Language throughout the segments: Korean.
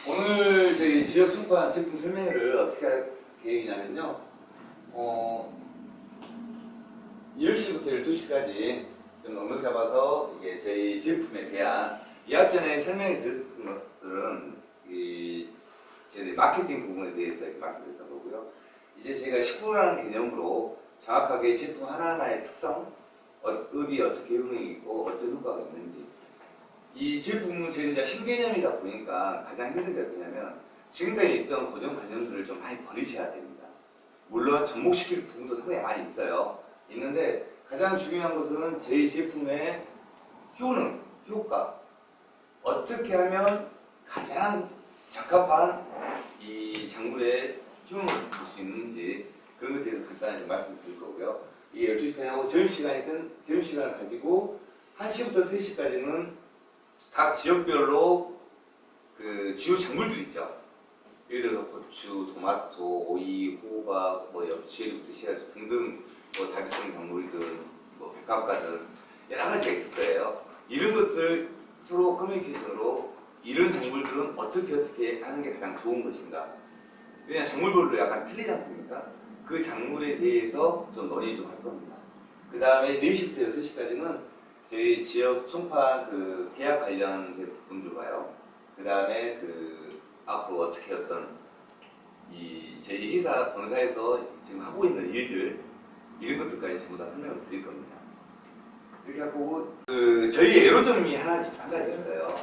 오늘 저희 지역 총판 제품 설명회를 어떻게 할 계획이냐면요. 10시부터 12시까지 좀 넉넉 잡아서 이게 저희 제품에 대한 이학 전에 설명해 드렸던 것들은 저희 마케팅 부분에 대해서 이렇게 말씀드렸던 거고요. 이제 제가 식구라는 개념으로 정확하게 제품 하나하나의 특성, 어디 어떻게 효능이 있고 어떤 효과가 있는지, 이 제품은 저희 이제 신개념이다 보니까 가장 힘든 게 뭐냐면 지금까지 있던 고정관념들을 좀 많이 버리셔야 됩니다. 물론 접목시킬 부분도 상당히 많이 있는데 가장 중요한 것은 저희 제품의 효능, 효과, 어떻게 하면 가장 적합한 이 작물의 효능을 볼 수 있는지 그런 것에 대해서 간단하게 말씀드릴 거고요. 이게 12시까지 하고 점심시간을 가지고 1시부터 3시까지는 각 지역별로 그 주요 작물들 있죠. 예를 들어서 고추, 토마토, 오이, 호박, 엽채류부터 시작해서 등등 다비성 작물들, 백합과들 여러 가지가 있을 거예요. 이런 것들 서로 커뮤니케이션으로 이런 작물들은 어떻게 하는 게 가장 좋은 것인가. 왜냐하면 작물별로 약간 틀리지 않습니까? 그 작물에 대해서 좀 논의 좀 할 겁니다. 그 다음에 4시부터 6시까지는 저희 지역 총판 그 계약 관련된 부분들과요. 그 다음에 그 앞으로 어떻게 저희 회사 본사에서 지금 하고 있는 일들 이런 것들까지 전부 다 설명을 드릴 겁니다. 이렇게 하고 저희 애로점이 한 가지 있어요.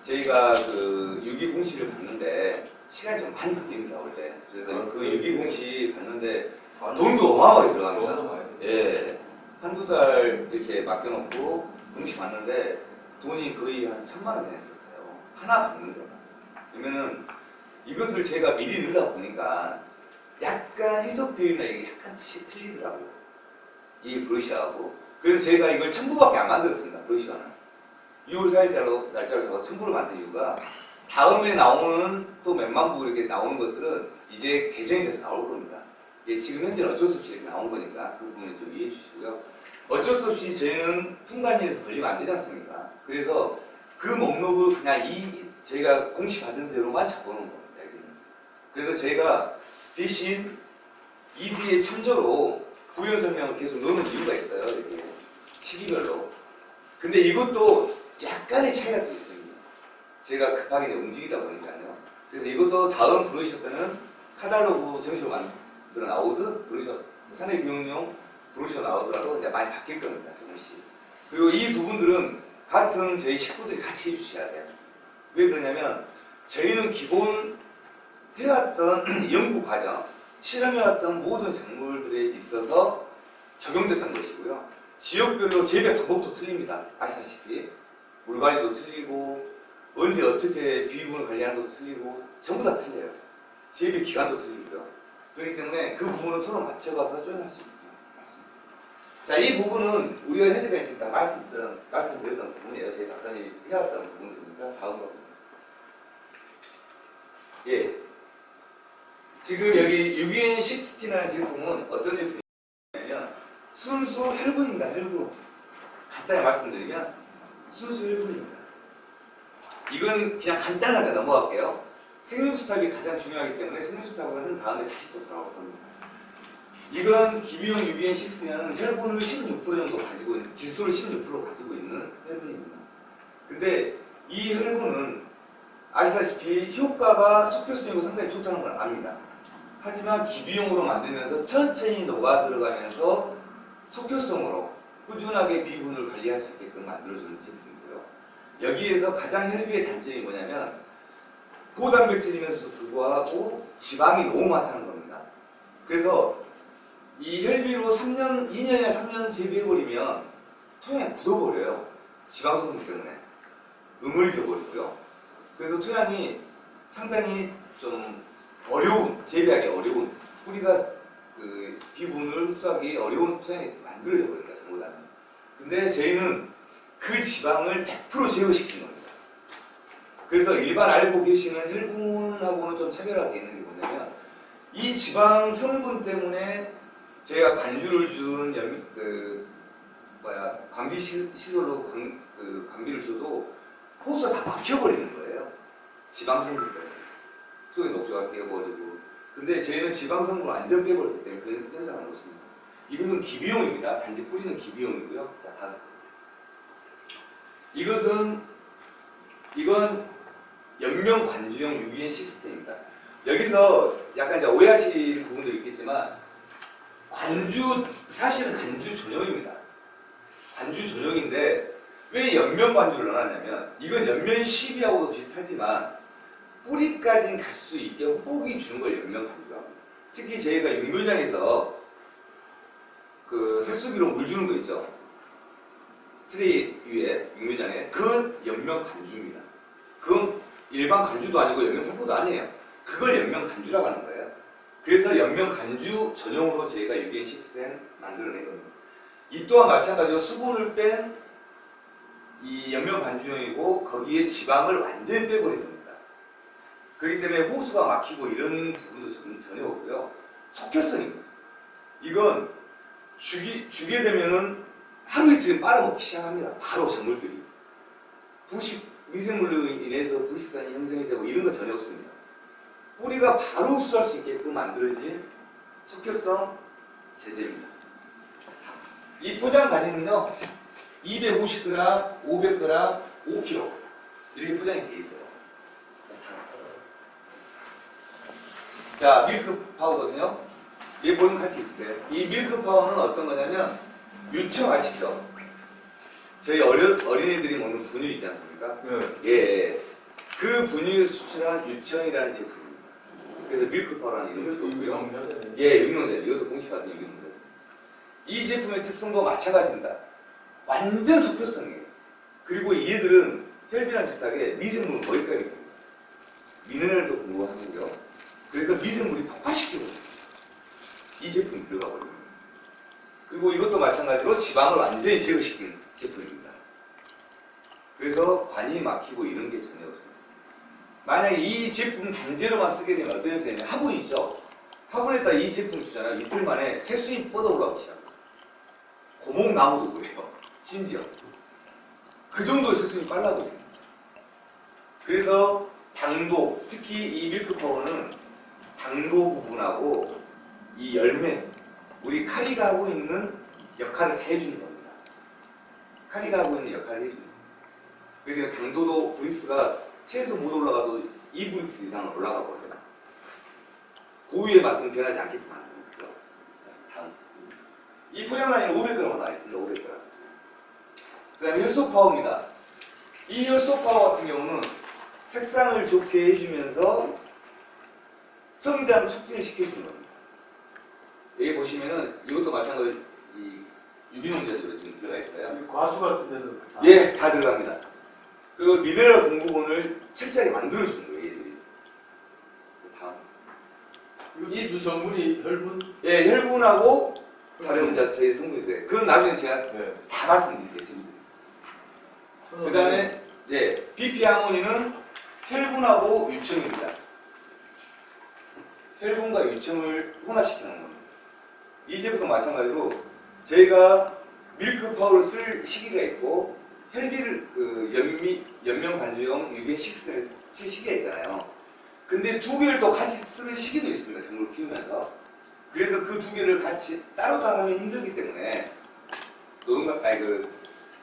저희가 그 유기공시를 봤는데 시간이 좀 많이 걸립니다 원래. 그래서 그 유기공시 봤는데 돈도 어마어마하게 들어갑니다. 예. 한두 달 이렇게 맡겨놓고 공시 봤는데 돈이 거의 한 1,000만 원 되는 거예요. 하나 받는 거예요. 그러면은 이것을 제가 미리 넣다 보니까 약간 해석 표현이나 이게 약간씩 틀리더라고요. 이 브러시하고. 그래서 제가 이걸 1,000부밖에 안 만들었습니다. 브러시는 6월 4일자로 날짜로 잡아서 1,000부를 만든 이유가 다음에 나오는 또 몇만 부 이렇게 나오는 것들은 이제 개정이 돼서 나올 겁니다. 지금 현재는 어쩔 수 없이 이렇게 나온 거니까 그 부분을 좀 이해해 주시고요. 어쩔 수 없이 저희는 품간위에서 걸리면 안 되지 않습니까? 그래서 그 목록을 그냥 저희가 공시 받은 대로만 잡아놓은 겁니다. 여기는. 그래서 저희가 대신 이 뒤에 참조로 부연 설명을 계속 넣는 이유가 있어요. 이렇게 시기별로. 근데 이것도 약간의 차이가 또 있습니다. 제가 급하게 움직이다 보니까요. 그래서 이것도 다음 브로셔 때는 카탈로그 정식으로 만들어 나오듯 브로셔, 산업 비용용 브로셔 나오더라도 이제 많이 바뀔 겁니다. 조금씩. 그리고 이 부분들은 같은 저희 식구들이 같이 해주셔야 돼요. 왜 그러냐면 저희는 기본 해왔던 연구 과정, 실험해왔던 모든 작물들에 있어서 적용됐던 것이고요. 지역별로 재배 방법도 틀립니다. 아시다시피 물 관리도 틀리고 언제 어떻게 비분을 관리하는 것도 틀리고 전부 다 틀려요. 재배 기간도 틀리고요. 그렇기 때문에 그 부분을 서로 맞춰가서 조율할 수 있습니다. 자, 이 부분은 우리가 현재까지 지금 다 말씀드렸던 부분이에요. 저희 박사님이 해왔던 부분이니까 다음으로. 예. 지금 여기 유기엔 60라는 제품은 어떤 제품이냐면 순수 혈분입니다. 혈분. 간단히 말씀드리면 순수 혈분입니다. 이건 그냥 간단하게 넘어갈게요. 생명수탑이 가장 중요하기 때문에 생명수탑을 한 다음에 다시 또 돌아올 겁니다. 이건 기비용 유기엔 6는 혈분을 16% 정도 가지고 있는, 질소를 16% 가지고 있는 혈분입니다. 근데 이 혈분은 아시다시피 효과가 속효성이고 상당히 좋다는 걸 압니다. 하지만 기비용으로 만들면서 천천히 녹아 들어가면서 속효성으로 꾸준하게 비분을 관리할 수 있게끔 만들어주는 제품이고요. 여기에서 가장 혈비의 단점이 뭐냐면 고단백질이면서도 불구하고 지방이 너무 많다는 겁니다. 그래서 이 혈비로 2년이나 3년 재배해버리면 토양이 굳어버려요. 지방 성분 때문에. 음을져버리고요. 그래서 토양이 상당히 좀 재배하기 어려운, 뿌리가 그 비분을 흡수하기 어려운 토양이 만들어져 버립니다. 전부 다. 근데 저희는 그 지방을 100% 제거시키는 겁니다. 그래서 일반 알고 계시는 혈분하고는 좀 차별화되어 있는 게 뭐냐면 이 지방 성분 때문에 저희가 간주를 준 감비 시설로 감비를 줘도 호수가 다 막혀버리는 거예요. 지방 성분 때문에 속에 녹조가 깨버리고. 근데 저희는 지방 성분을 완전 빼버렸기 때문에 그 현상은 없습니다. 이것은 기비용입니다. 단지 뿌리는 기비용이고요. 자, 다음. 이건 연명 관주용 유기엔 시스템입니다. 여기서 약간 이제 오해하실 부분도 있겠지만 사실은 관주 전용입니다. 관주 전용인데 왜 연면 관주를 넣어놨냐면 이건 연면 12하고도 비슷하지만 뿌리까지는 갈 수 있게 호복이 주는 걸 연면 관주라고 합니다. 특히 저희가 육묘장에서 그 새수기로 물 주는 거 있죠. 트레이 위에 육묘장에 그 연면 관주입니다. 그건 일반 관주도 아니고 연면 살포도 아니에요. 그걸 연면 관주라고 하는 거예요. 그래서 연면 관주 전용으로 저희가 유기엔 시스템 만들어낸 겁니다. 이 또한 마찬가지로 수분을 뺀 이 연면 관주용이고 거기에 지방을 완전히 빼버린 겁니다. 그렇기 때문에 호수가 막히고 이런 부분도 전혀 없고요. 속혈성입니다. 이건 주게 되면은 하루 이틀 빨아먹기 시작합니다. 바로 작물들이. 미생물로 인해서 부식산이 형성이 되고 이런 거 전혀 없습니다. 뿌리가 바로 흡수할 수 있게끔 만들어진 속혈성 제재입니다. 이 포장 단위는요, 250g, 500g, 5kg 이렇게 포장이 되어 있어요. 자, 밀크 파우더는요. 얘 보면 같이 있을 거예요. 이 밀크 파우더는 어떤 거냐면 유청 아시죠? 저희 어린이들이 먹는 분유 있지 않습니까? 네. 예, 그 분유에서 추출한 유청이라는 제품입니다. 그래서 밀크 파우더라는 이름이 있고요. 예, 유기농제. 이것도 공식화된 유기농제. 이 제품의 특성도 마찬가지입니다. 완전 속효성이에요. 그리고 얘들은 혈비랑 비슷하게 미생물은 거기까지 미네랄도 공부하고요. 그래서 미생물이 폭발시키거든요. 이 제품이 들어가 버립니다. 그리고 이것도 마찬가지로 지방을 완전히 제거시키는 제품입니다. 그래서 관이 막히고 이런 게 전혀 없습니다. 만약에 이 제품 단제로만 쓰게 되면 어떤 현상이냐면 화분 있죠? 화분에다 이 제품을 주잖아요. 이틀 만에 새순이 뻗어 올라오기 시작합니다. 고목나무도 그래요. 심지어 그 정도의 새순이 빨라버려요. 그래서 당도, 특히 이 밀크파워는 당도 부분하고 이 열매, 우리 카리가 하고 있는 역할을 다 해주는 겁니다. 카리가 하고 있는 역할을 해주는 겁니다. 그러니까 당도도 브릭스가 최소 못 올라가도 2브릭스 이상은 올라가 버려요. 고유의 맛은 변하지 않게끔 하는 거죠. 자, 다음. 이 포장란에는 500g 나와 있습니다. 500g. 그 다음에 혈소파워입니다. 이 혈소파워 같은 경우는 색상을 좋게 해주면서 성장 촉진을 시켜주는 겁니다. 여기 보시면은 이것도 마찬가지로 이 유기농제도 지금 들어가 있어요. 과수 같은 데도 다. 예, 다 들어갑니다. 그 미네랄 공급원을 철저하게 만들어주는 거예요, 얘들이. 다음. 이 두 성분이 혈분? 예, 혈분하고 다른 자체의 성분이 돼요. 그건 나중에 제가 네. 다 말씀드릴게요. 그 다음에 예, BP-아모니는 혈분하고 유청입니다. 혈분과 유청을 혼합시키는 겁니다. 이 제품도 마찬가지로 저희가 밀크 파워를 쓸 시기가 있고 혈비를 연명 관주용 유기엔 식스를 쓸 시기가 있잖아요. 근데 두 개를 또 같이 쓰는 시기도 있습니다. 작물을 키우면서. 그래서 그 두 개를 같이 따로따로 하면 힘들기 때문에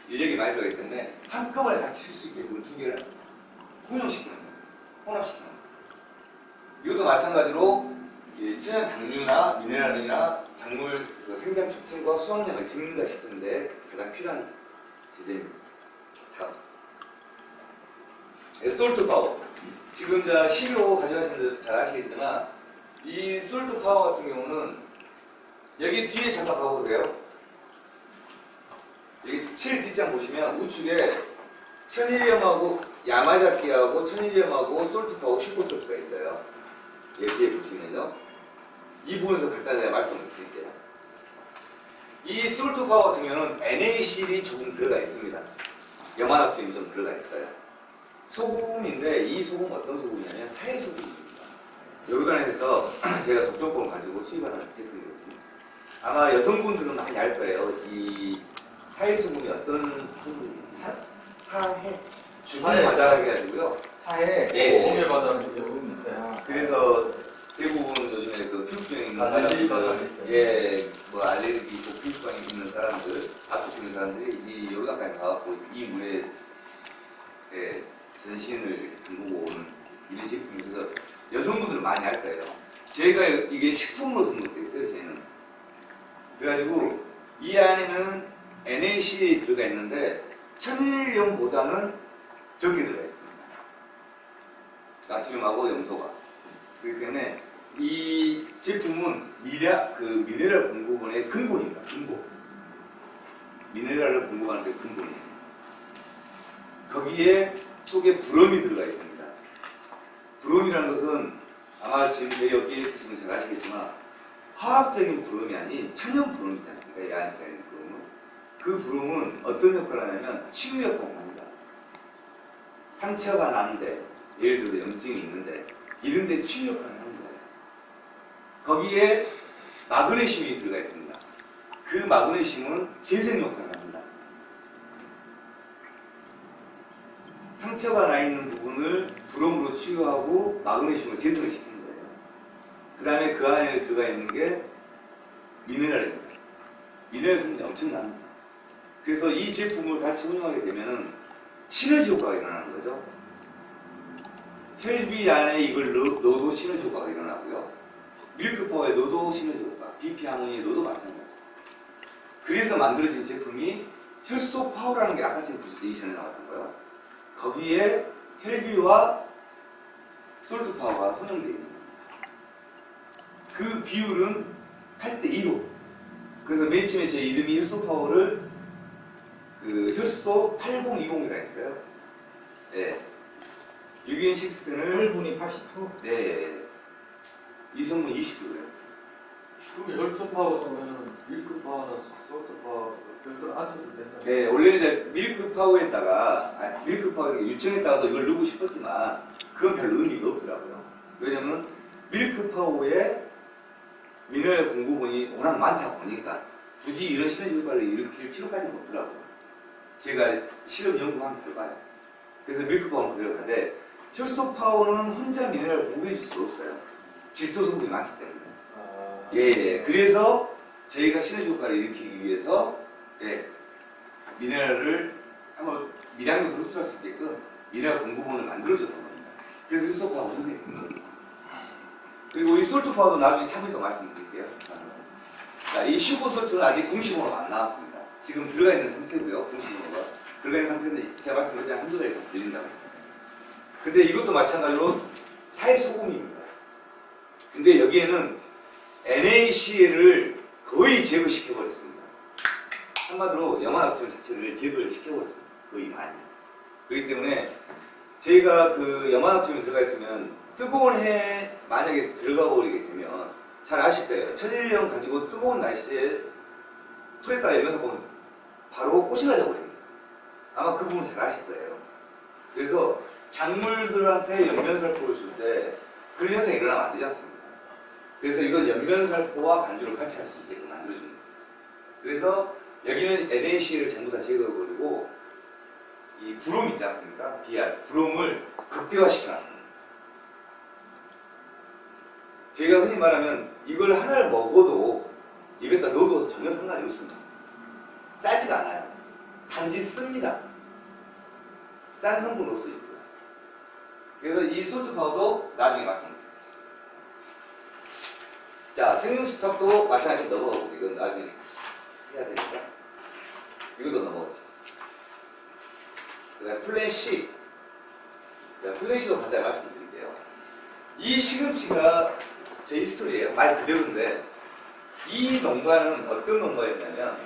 인력이 많이 들어가기 때문에 한꺼번에 같이 쓸 수 있게끔 두 개를 혼용시키는 거예요. 혼합시키는 거예요. 이것도 마찬가지로 천연 당류나 미네랄이나 작물 생장 촉진과 수확량을 증가시키는데 가장 필요한 제재입니다. 다음. 솔트 파워. 지금 12호 가져가신 분들 잘 아시겠지만 이 솔트 파워 같은 경우는 여기 뒤에 잠깐 봐보세요. 여기 7 뒷장 보시면 우측에 천일염하고 야마자키하고 천일염하고 솔트파워 슈퍼솔트가 있어요. 여기 뒤에 보시면요. 이 부분에서 간단하게 말씀을 드릴게요. 이 솔트파워 같은 경우는 NaCl이 조금 들어가 있습니다. 염화나트륨이 좀 들어가 있어요. 소금인데 이 소금 어떤 소금이냐면 사해소금입니다. 요르단에서 제가 독점권을 가지고 수입하는 제품이거든요. 아마 여성분들은 많이 알 거예요. 이 사해소금이 어떤 소금인지. 사해. 죽은 과자라고 해가지고요. 하에 예. 공해 받았는데 여기 그래서 대부분 요즘에 그 피부병이 있는 알레르기 사람들, 받았을 때. 예, 뭐 알레르기 있고 피부병이 있는 사람들, 아토피 있는 사람들이 이 요르단까지 가갖고 이 물에 예, 전신을 담그고 오는 이런 제품이라서 여성분들은 많이 할 거예요. 제가 이게 식품으로 등록돼 있어요, 저희는. 그래가지고 이 안에는 NaCl이 들어가 있는데 천일염보다는 적게 들어가 있습니다. 나트륨하고 염소가. 그렇기 때문에 이 제품은 미네랄 공급원의 근본입니다. 근본. 미네랄을 공급하는 게 근본이에요. 거기에 속에 브롬이 들어가 있습니다. 브롬이라는 것은 아마 지금 저희 업계에 있으시면 잘 아시겠지만 화학적인 브롬이 아닌 천연 브롬이지 않습니까? 이 안에 들어있는 브롬은. 그 브롬은 어떤 역할을 하냐면 치유 역할을 합니다. 상처가 나는데 예를 들어서 염증이 있는데 이런 데 치유 역할을 하는 거예요. 거기에 마그네슘이 들어가 있습니다. 그 마그네슘은 재생 역할을 합니다. 상처가 나 있는 부분을 브롬으로 치유하고 마그네슘으로 재생을 시키는 거예요. 그 다음에 그 안에 들어가 있는 게 미네랄입니다. 미네랄 성분이 엄청납니다. 그래서 이 제품을 같이 운영하게 되면은 시너지 효과가 일어나는 거죠. 혈비 안에 이걸 넣어도 시너지 효과가 일어나고요. 밀크파워에 넣어도 시너지 효과, BP 하모니에 넣어도 마찬가지입니다. 그래서 만들어진 제품이 혈소 파워라는 게 아까 전에 이전에 나왔던 거예요. 거기에 혈비와 솔트 파워가 혼용되어 있는 거예요. 그 비율은 8:2로. 그래서 맨 처음에 제 이름이 혈소 파워를 그 혈소 8020이라 했어요. 예. 유기인 식스텐을 1분이 80%? 네. 이성분 20%였어요. 그럼 열소 파워 쓰면은 밀크 파워나 소트 파워 별도로 안 써도 된다. 네, 원래는 이제 밀크 파워에다가 밀크 파워 유청에다가도 이걸 넣고 싶었지만 그건 별 의미가 없더라고요. 왜냐면 밀크 파워에 미네랄 공급원이 워낙 많다 보니까 굳이 이런 시너지 효과를 일으킬 필요까지는 없더라고요. 제가 실험 연구한 결과예요. 그래서 밀크 파워는 그대로 가되 혈소 파워는 혼자 미네랄을 공급해 줄 수가 없어요. 질소 성분이 많기 때문에. 예. 그래서 저희가 시너지 효과를 일으키기 위해서 미네랄을 한번 미량요소를 흡수할 수 있게끔 미네랄 공급원을 만들어줬던 겁니다. 그래서 혈소 파워 형성이 된 겁니다. 그리고 이 솔트 파워도 나중에 차분히 말씀드릴게요. 자, 이 슈퍼 솔트는 아직 공식으로 안 나왔습니다. 지금 들어가 있는 상태고요. 공식으로가 들어가 있는 상태인데 제가 말씀드렸잖아요. 한두 달 이상 걸린다고. 근데 이것도 마찬가지로 사회소금입니다. 근데 여기에는 NaCl을 거의 제거시켜버렸습니다. 한마디로 염화나트륨 자체를 제거를 시켜버렸습니다. 거의 많이. 그렇기 때문에 저희가 그 염화나트륨이 들어가 있으면 뜨거운 해에 만약에 들어가 버리게 되면 잘 아실 거예요. 천일염 가지고 뜨거운 날씨에 풀에다가 열면서 보면 바로 꽃이 나져버립니다. 아마 그 부분 잘 아실 거예요. 그래서 작물들한테 연면살포를 줄 때 그런 현상이 일어나면 안 되지 않습니까? 그래서 이건 연면살포와 간주를 같이 할 수 있게끔 만들어주는 거예요. 그래서 여기는 NaCl을 전부 다 제거해버리고 이 브롬 있지 않습니까? BR, 브롬을 극대화시켜놨습니다. 제가 흔히 말하면 이걸 하나를 먹어도 입에다 넣어도 전혀 상관이 없습니다. 짜지가 않아요. 단지 씁니다. 짠 성분 없어지고요. 그래서 이 솔트 파워도 나중에 말씀드릴게요. 자, 생육수탑도 마찬가지로 넘어가고 이건 나중에 해야 되니까 이것도 넘어가겠습니다. 그 다음에 플랜C. 자, 플랜C도 간단히 말씀드릴게요. 이 시금치가 제 히스토리예요. 말 그대로인데 이 농가는 어떤 농가였냐면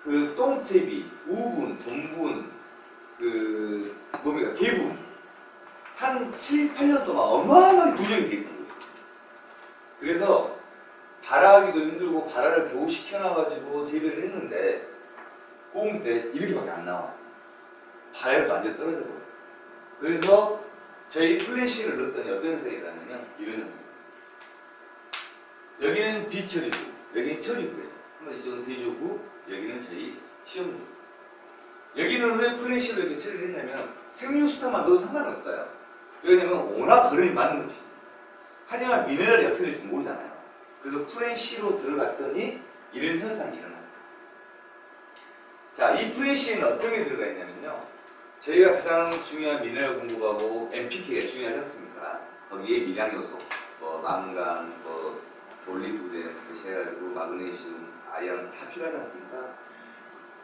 그 똥태비, 우분, 돈분, 그 뭡니까 개분 한 7, 8년 동안 어마어마하게 누적이 돼 있는 거죠. 그래서 발화하기도 힘들고 발화를 겨우 시켜놔가지고 재배를 했는데 꽁 때 이렇게밖에 안 나와요. 발화력도 완전 떨어져 버려요. 그래서 저희 플래시를 넣었더니 어떤 현상이 일어나냐면 이런 현상. 여기는 비처리구, 여기는 처리구예요. 한번 이쪽은 대조구, 여기는 저희 시험구. 여기는 왜 플래시를 이렇게 처리를 했냐면 생류수탄만 넣어도 상관없어요. 왜냐면 워낙 걸음이 많은 것이죠. 하지만 미네랄이 어떻게 될지 모르잖아요. 그래서 프렌시로 들어갔더니 이런 현상이 일어납니다. 자, 이 프렌시에는 어떤 게 들어가 있냐면요. 저희가 가장 중요한 미네랄 공급하고 NPK가 중요하지 않습니까? 거기에 미량 요소, 뭐 망간, 뭐 몰리브덴, 해가지고 마그네슘, 아연 다 필요하지 않습니까?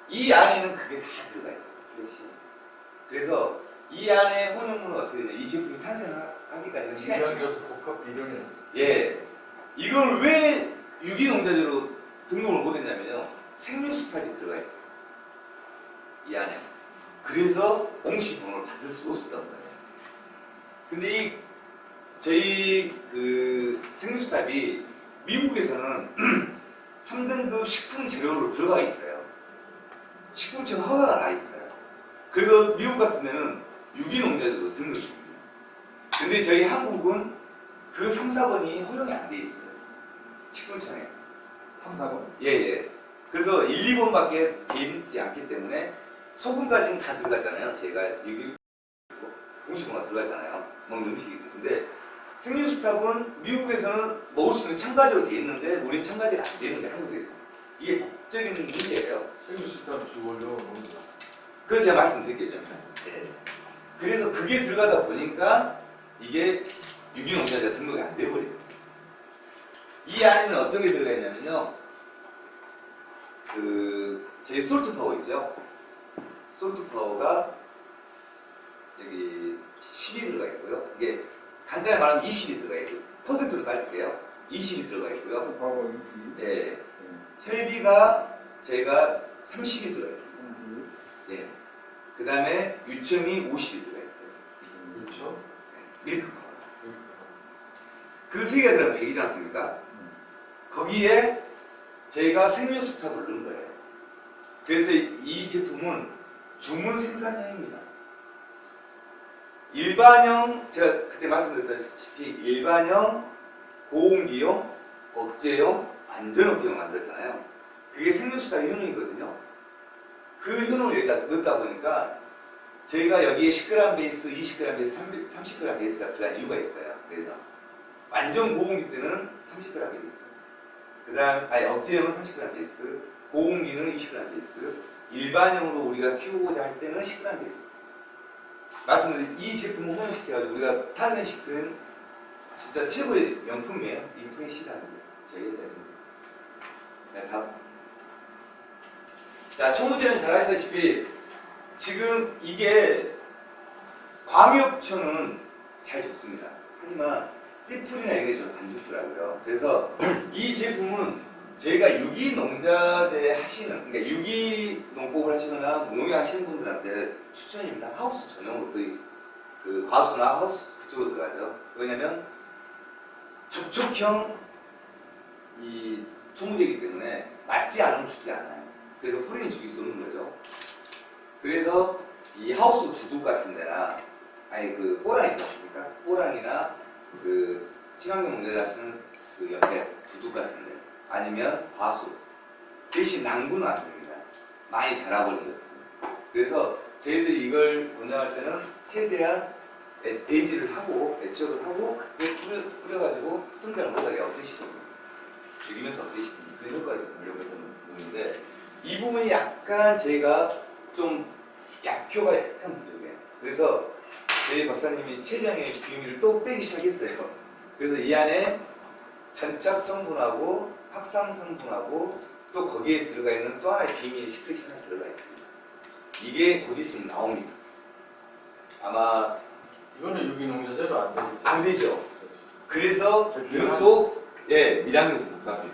이 안에는 그게 다 들어가 있어요. 프렌시. 그래서 이 안에 혼용물은 어떻게 되냐? 이 제품이 탄생하기까지는 시간이 미량이어서 복합 비료냐. 예. 이걸 왜 유기농자재로 등록을 못했냐면요. 생류수탈이 들어가 있어요. 이 안에. 그래서 공시번호를 받을 수 없었던 거예요. 근데 이 저희 그 생류수탑이 미국에서는 3등급 식품 재료로 들어가 있어요. 식품청 허가가 나 있어요. 그래서 미국 같은 데는 유기농자재로 등록입니다. 근데 저희 한국은 그 3, 4번이 허용이 안 돼 있어요. 식품청에. 3, 4번? 예. 그래서 1, 2번밖에 돼 있지 않기 때문에 소금까지는 다 들어갔잖아요. 저희가 유기 공식문화 들어갔잖아요. 먹는 음식이. 근데 생류수탑은 미국에서는 먹을 수 있는 첨가제로 돼 있는데 우리는 첨가제가 안 되는데 한국에서. 이게 법적인 문제예요. 생수수탄 주원료 먹는다. 그건 제가 말씀드릴게요. 네. 그래서 그게 들어가다 보니까 이게 유기농자재 등록이 안 돼버려요. 이 안에는 어떤 게 들어가 있냐면요. 제 솔트 파워 있죠? 솔트 파워가 저기 10이 들어가 있고요. 이게 간단히 말하면 20이 들어가 있고, 퍼센트로 따질게요. 20이 들어가 있고요. 바로 예. 혈비가 저희가 30이 들어가 있어요. 예. 그 다음에 유청이 50이 들어가 있어요. 그렇죠. 밀크 파워. 그 세 개가 들어가면 100이지 않습니까? 거기에 저희가 생류수탑을 넣은 거예요. 그래서 이 제품은 주문 생산형입니다. 일반형, 제가 그때 말씀드렸다시피 일반형, 고온기용, 억제용, 안전억제용 만들었잖아요. 그게 생류수탑의 효능이거든요. 그 효능을 여기다 넣다 보니까 저희가 여기에 10g 베이스, 20g 베이스, 30g 베이스가 들어간 이유가 있어요. 그래서 완전 고온기 때는 30g 베이스, 억제형은 30g 베이스, 고온기는 20g 베이스, 일반형으로 우리가 키우고자 할 때는 10g 베이스. 말씀드린 이 제품을 혼용시켜가지고 우리가 탄생시킨 진짜 최고의 명품이에요. 이 프레시라는 게 저희 회사에서. 네, 다음. 자, 총무제는 잘 아시다시피 지금 이게 광역초는 잘 좋습니다. 하지만 띠풀이나 이런 게 좀 안 좋더라고요. 그래서 이 제품은 저희가 유기농자재 하시는, 그러니까 유기농법을 하시거나 농약 하시는 분들한테 추천입니다. 하우스 전용으로 그 과수나 하우스 그쪽으로 들어가죠. 왜냐면 접촉형 이 총무제이기 때문에 맞지 않으면 죽지 않아요. 그래서 뿌리는 죽일 수 없는 거죠. 그래서 이 하우스 두둑 같은 데나 그 꼬랑 있지 않습니까? 꼬랑이나 그 친환경 농자재 하시는 그 옆에 두둑 같은 데 아니면 과수 대신 낭구는 안 됩니다. 많이 자라버리는 것. 그래서 저희들이 이걸 권장할 때는 최대한 에이지를 하고 애초를 하고 그때 뿌려가지고 성장을 못하게 없애시거든요. 죽이면서 없애시는 그런 효과를 보려고 했던 부분인데 이 부분이 약간 저희가 좀 약효가 약간 부족해요. 그래서 저희 박사님이 최정의 비밀을 또 빼기 시작했어요. 그래서 이 안에 전착 성분하고 확상 성분하고 또 거기에 들어가 있는 또 하나의 비밀 시크릿이 하나 들어가 있습니다. 이게 곧 있으면 나옵니다. 아마 이거는 유기농자재로 안 되죠. 안 되죠. 그래서 이것도 미량요소 복합비료.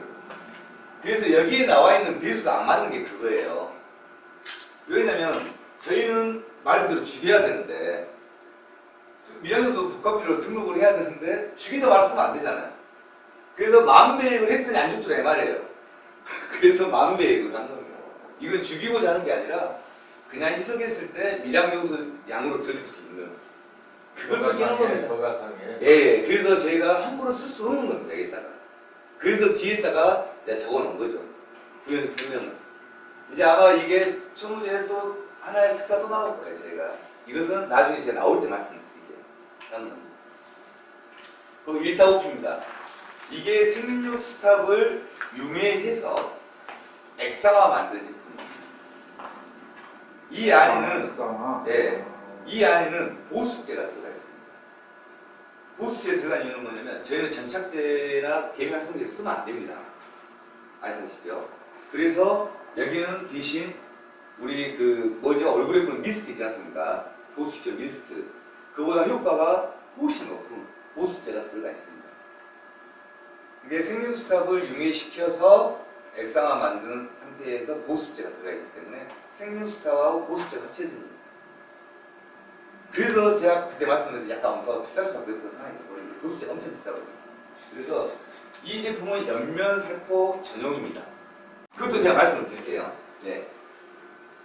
그래서 여기에 나와 있는 배수가 안 맞는 게 그거예요. 왜냐면 저희는 말 그대로 죽여야 되는데 미량요소 복합비료로 등록을 해야 되는데 죽인다고 말쓰면 안 되잖아요. 그래서 만배액을 했더니 안 죽더라 이 말이에요. 그래서 만배액을 한 겁니다. 이건 죽이고자 하는 게 아니라 그냥 희석했을 때 미량요소 양으로 들어줄 수 있는 그걸 그렇게 하는 겁니다. 거가상에. 예, 그래서 저희가 함부로 쓸 수 없는 겁니다. 여기다가. 그래서 뒤에다가 내가 적어놓은 거죠. 구현 설명은. 이제 아마 이게 총무제에 또 하나의 특가 또 나올 거예요. 저희가 이것은 나중에 제가 나올 때 말씀드릴게요. 다음은 그리고 일다오피입니다. 이게 생민육 스탑을 융해해서 액상화 만든 제품입니다. 이 안에는 이 안에는 보습제가 들어가 있습니다. 보습제 들어간 이유는 뭐냐면 저희는 전착제나 계미활성제 쓰면 안 됩니다. 아시다시피요. 그래서 여기는 대신 우리 그 뭐죠, 얼굴에 뿌는 미스트 있지 않습니까? 보습제 미스트, 그보다 효과가 훨씬 높은 보습제가 들어가 있습니다. 이게 생민수탑을 융해시켜서 액상화 만든 상태에서 보습제가 들어가 있기 때문에 생민수탑하고 보습제가 합쳐진 겁니다. 그래서 제가 그때 말씀드린 약간 뭔가 비쌀 수밖에 없던 상황이 되어버리는데 보습제가 엄청 비싸거든요. 그래서 이 제품은 연면살포 전용입니다. 그것도 제가 말씀을 드릴게요. 네.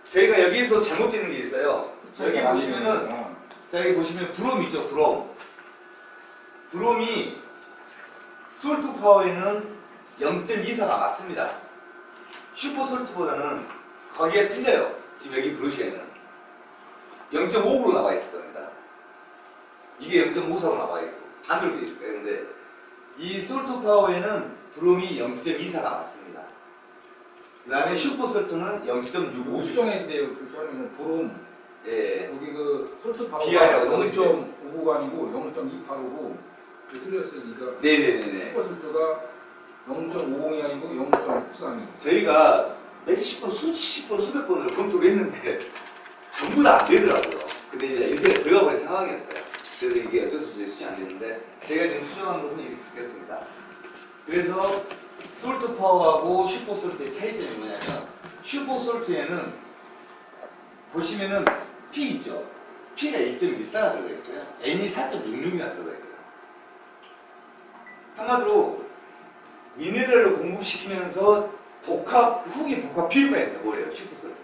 저희가 여기에서 잘못되는 게 있어요. 여기 보시면은, 자, 여기 보시면 브롬 있죠, 브롬. 브롬이 솔트 파워에는 0.24가 맞습니다. 슈퍼 솔트보다는 거기에 틀려요. 지금 여기 브러쉬에는 0.5로 나와 있을 겁니다. 이게 0.54로 나와 있고 반대로 되어 있을 거예요. 근데 이 솔트 파워에는 브롬이 0.24가 맞습니다. 그 다음에 슈퍼 솔트는 0.65. 수정했는데요. 그렇게 하면 브롬. 예. 여기 그 솔트 파워가 BR이라고 0.59가 아니고 0.28이고 틀렸으니까. 네네네네. 슈퍼 솔트가 0.50이 아니고 0.63이고. 저희가 몇십 번, 수십 번, 수백 번을 검토를 했는데 전부 다 안 되더라고요. 근데 이제 인쇄가 들어가 버린 상황이었어요. 그래서 이게 어쩔 수 없이 수정이 안 되는데 제가 지금 수정한 것은 이렇게 됐습니다. 그래서 솔트 파워하고 슈퍼 솔트의 차이점이 뭐냐면 슈퍼 솔트에는 보시면은 P 있죠? P가 1.14가 들어가 있어요. N이 4.66이나 들어가 있어요. 한마디로 미네랄을 공급시키면서 훅이 복합 비율까지 돼버려요. 슈퍼솔트.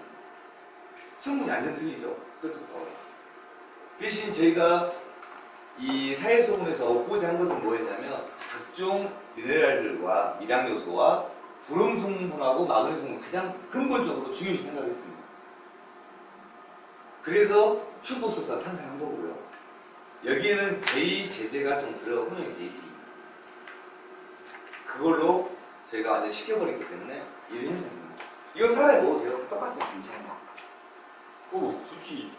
성분이 완전 틀리죠. 솔트 파워. 대신 저희가 이 사회소금에서 얻고자 한 것은 뭐였냐면 각종 미네랄들과 미량요소와 브롬 성분하고 마그네슘 성분 가장 근본적으로 중요시 생각했습니다. 그래서 슈퍼솔트가 탄생한 거고요. 여기에는 제2 제재가 좀 들어 혼용이 되어 있습니다. 그걸로 저희가 완전 시켜버렸기 때문에 일을 현상입니다. 이건 사람이 먹어도 돼요. 똑같아요. 괜찮아요. 굳이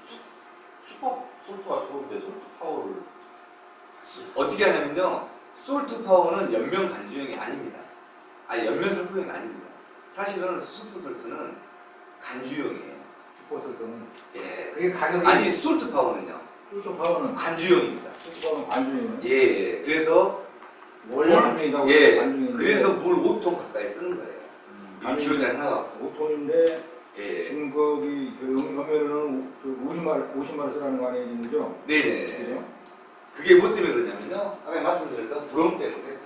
슈퍼 솔트가 좋은데 솔트 파워를 어떻게 하냐면요. 솔트 파워는 연면 간주용이 아닙니다. 아니, 연면 설포용이 아닙니다. 사실은 슈퍼 솔트는 간주용이에요. 슈퍼 솔트는. 예. 그게 가격이. 아니, 솔트 파워는요. 솔트 파워는. 간주용입니다. 솔트 파워는 관중이에요. 예. 그래서 원래 관중이라고. 예. 관중인데. 그래서 물 5통 가까이 쓰는 거예요. 1kg짜리 하나가. 5톤인데. 예. 지금 거기 연면은 50마리 쓰라는 거 아니에요, 지금죠? 네네. 그죠? 그게 뭐 때문에 그러냐면요. 아까 말씀드렸던 브롬 때문에,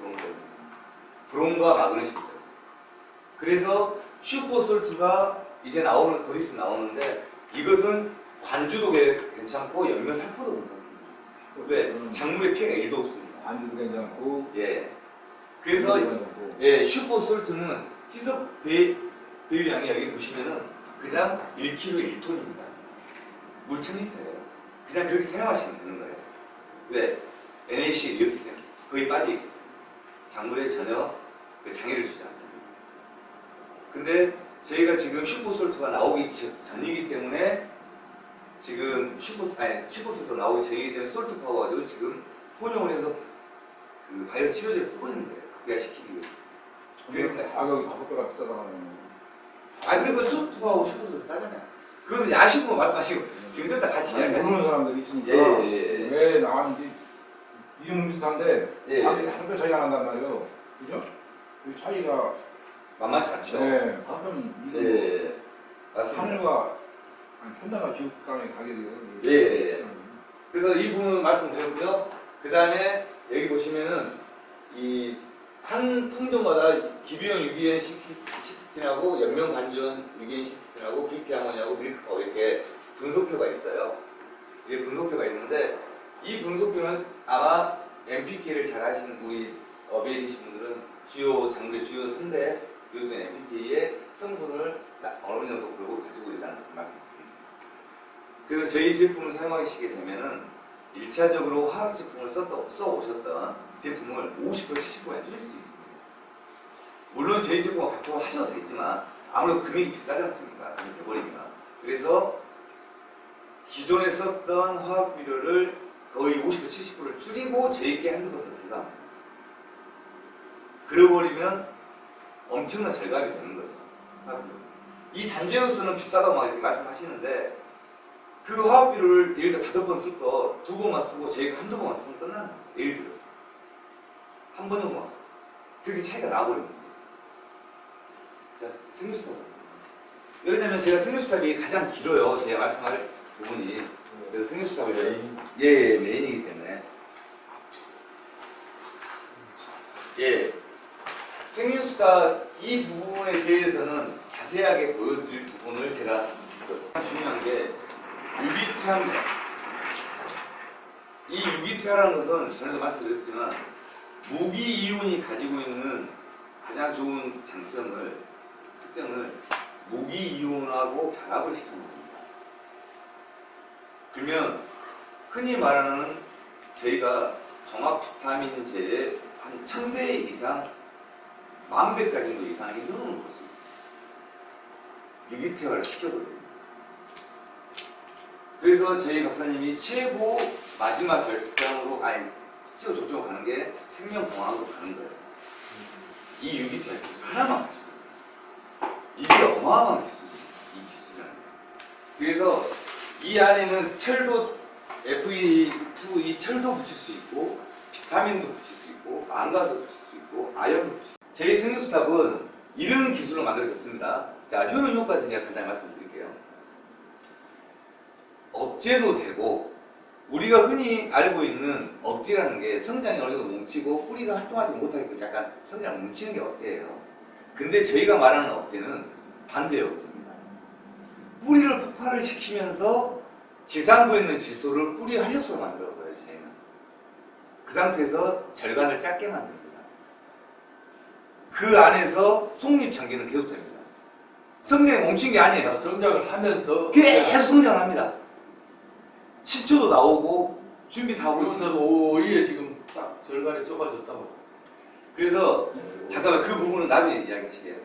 브롬과 마그네슘 때문에. 그래서 슈퍼솔트가 이제 나오는, 곧 있으면 나오는데, 이것은 관주도 괜찮고, 연면 살포도 괜찮습니다. 왜? 작물에 피해가 1도 없습니다. 안주도 괜찮고. 예. 그래서, 예, 슈퍼솔트는 희석 배유량이 여기 보시면은, 그냥 1kg 1톤입니다. 물 1000리터예요. 그냥 그렇게 사용하시면 되는 거예요. 왜? NaCl이었기 때문에 거의 빠지기 때문에 작물에 전혀 장애를 주지 않습니다. 근데 저희가 지금 슈퍼솔트가 나오기 전이기 때문에 지금 슈퍼솔트가 나오기 전이기 때문에 솔트 파워 가지고 지금 혼용을 해서 그 바이러스 치료제를 쓰고 있는 거예요. 극대화시키기 위해서. 그래서 가격이 5배가 비싸다고 하네요. 그리고 솔트 파워 슈퍼솔트 싸잖아요. 그건 야식으로 말씀하시고 지금 좀 이따 같이 이야기하시죠. 모르는 사람들이 있으니까. 예. 왜 나왔는지 이름 비슷한데 예. 한배 차이가 난단 말이에요. 그죠? 그 차이가 만만치 않죠. 네, 하여튼 이거 예. 맞습니다. 하늘과 천당과 지옥 간의 가격이에요. 예. 그래서 이 부분 말씀드렸고요. 그 다음에 여기 보시면은 이 한 품종마다 기비용 유기엔 16하고 연명 간주용 유기엔 16하고 BP 아모니하고 밀크파워 이렇게 분석표가 있어요. 이게 분석표가 있는데 이 분석표는 아마 NPK를 잘 하시는 우리 업계에 계신 분들은 작물의 주요 3대 요소인 NPK의 성분을 어느 정도 골고루 가지고 있다는 말씀드립니다. 그래서 저희 제품을 사용하시게 되면은 1차적으로 화학 제품을 써오셨던 제품을 50% 70% 줄일 수 있습니다. 물론 저희 제품을 갖고 하셔도 되지만 아무래도 금액이 비싸지 않습니까? 금액이 돼버리면. 그래서 기존에 썼던 화학 비료를 거의 50% 70%를 줄이고 저희께 한두 번 더 들어갑니다. 그래버리면 엄청난 절감이 되는 거죠. 화학 비료. 이 단계로서는 비싸다고 막 이렇게 말씀하시는데 그 화학 비료를 예를 들어 5번 쓸 거 2번만 쓰고 저희가 한두 번만 쓰면 끝나는 거예요. 예를 들어서 한 번 정도만 쓰고 그렇게 차이가 나버리는 거예요. 자, 생유수탑. 왜냐면 제가 생유수탑이 가장 길어요. 제가 말씀할 부분이. 그래서 생유수탑이 메인이기 때문에. 예. 생유수탑 이 부분에 대해서는 자세하게 보여드릴 부분을 제가 중요한 게 유기퇴합입니다. 이 유기퇴화라는 것은 전에도 말씀드렸지만 무기이온이 가지고 있는 가장 좋은 특징을 무기이온하고 결합을 시키는 겁니다. 그러면 흔히 말하는 저희가 종합 비타민제의 한 1000배 이상, 10,000배까지 정도 이상이 흐르는 것을 유기퇴화를 시켜버려요. 그래서 저희 박사님이 최고 마지막 결정으로 최고 접종으로 가는 게 생명공학으로 가는 거예요. 이 유기퇴화 기술 하나만 가지고 이게 어마어마한 기술이에요. 이 기술이라는 게. 그래서 이 안에는 철도 Fe2 이 철도 붙일 수 있고 비타민도 붙일 수 있고 망가도 붙일 수 있고 아연도 붙일 수 있고 제 생유수탑은 이런 기술로 만들어졌습니다. 자, 효능 효과를 제가 간단히 말씀드릴게요. 억제도 되고 우리가 흔히 알고 있는 억제라는 게 성장이 어느 정도 뭉치고 뿌리가 활동하지 못하게끔 약간 성장이 뭉치는 게 억제예요. 근데 저희가 말하는 억제는 반대의 억제입니다. 뿌리를 폭발을 시키면서 지상부에 있는 질소를 뿌리의 활력소로 만들어버려요. 저희는 그 상태에서 절간을 작게 만듭니다. 그 안에서 속립 장기는 계속됩니다. 성장이 뭉친 게 아니에요. 성장을 하면서 계속 성장을 합니다. 신초도 나오고 준비 다 하고 그래서 있어요. 오이에 지금 딱 절반이 좁아졌다고. 그래서 잠깐만 그 부분은 나중에 이야기하시게요.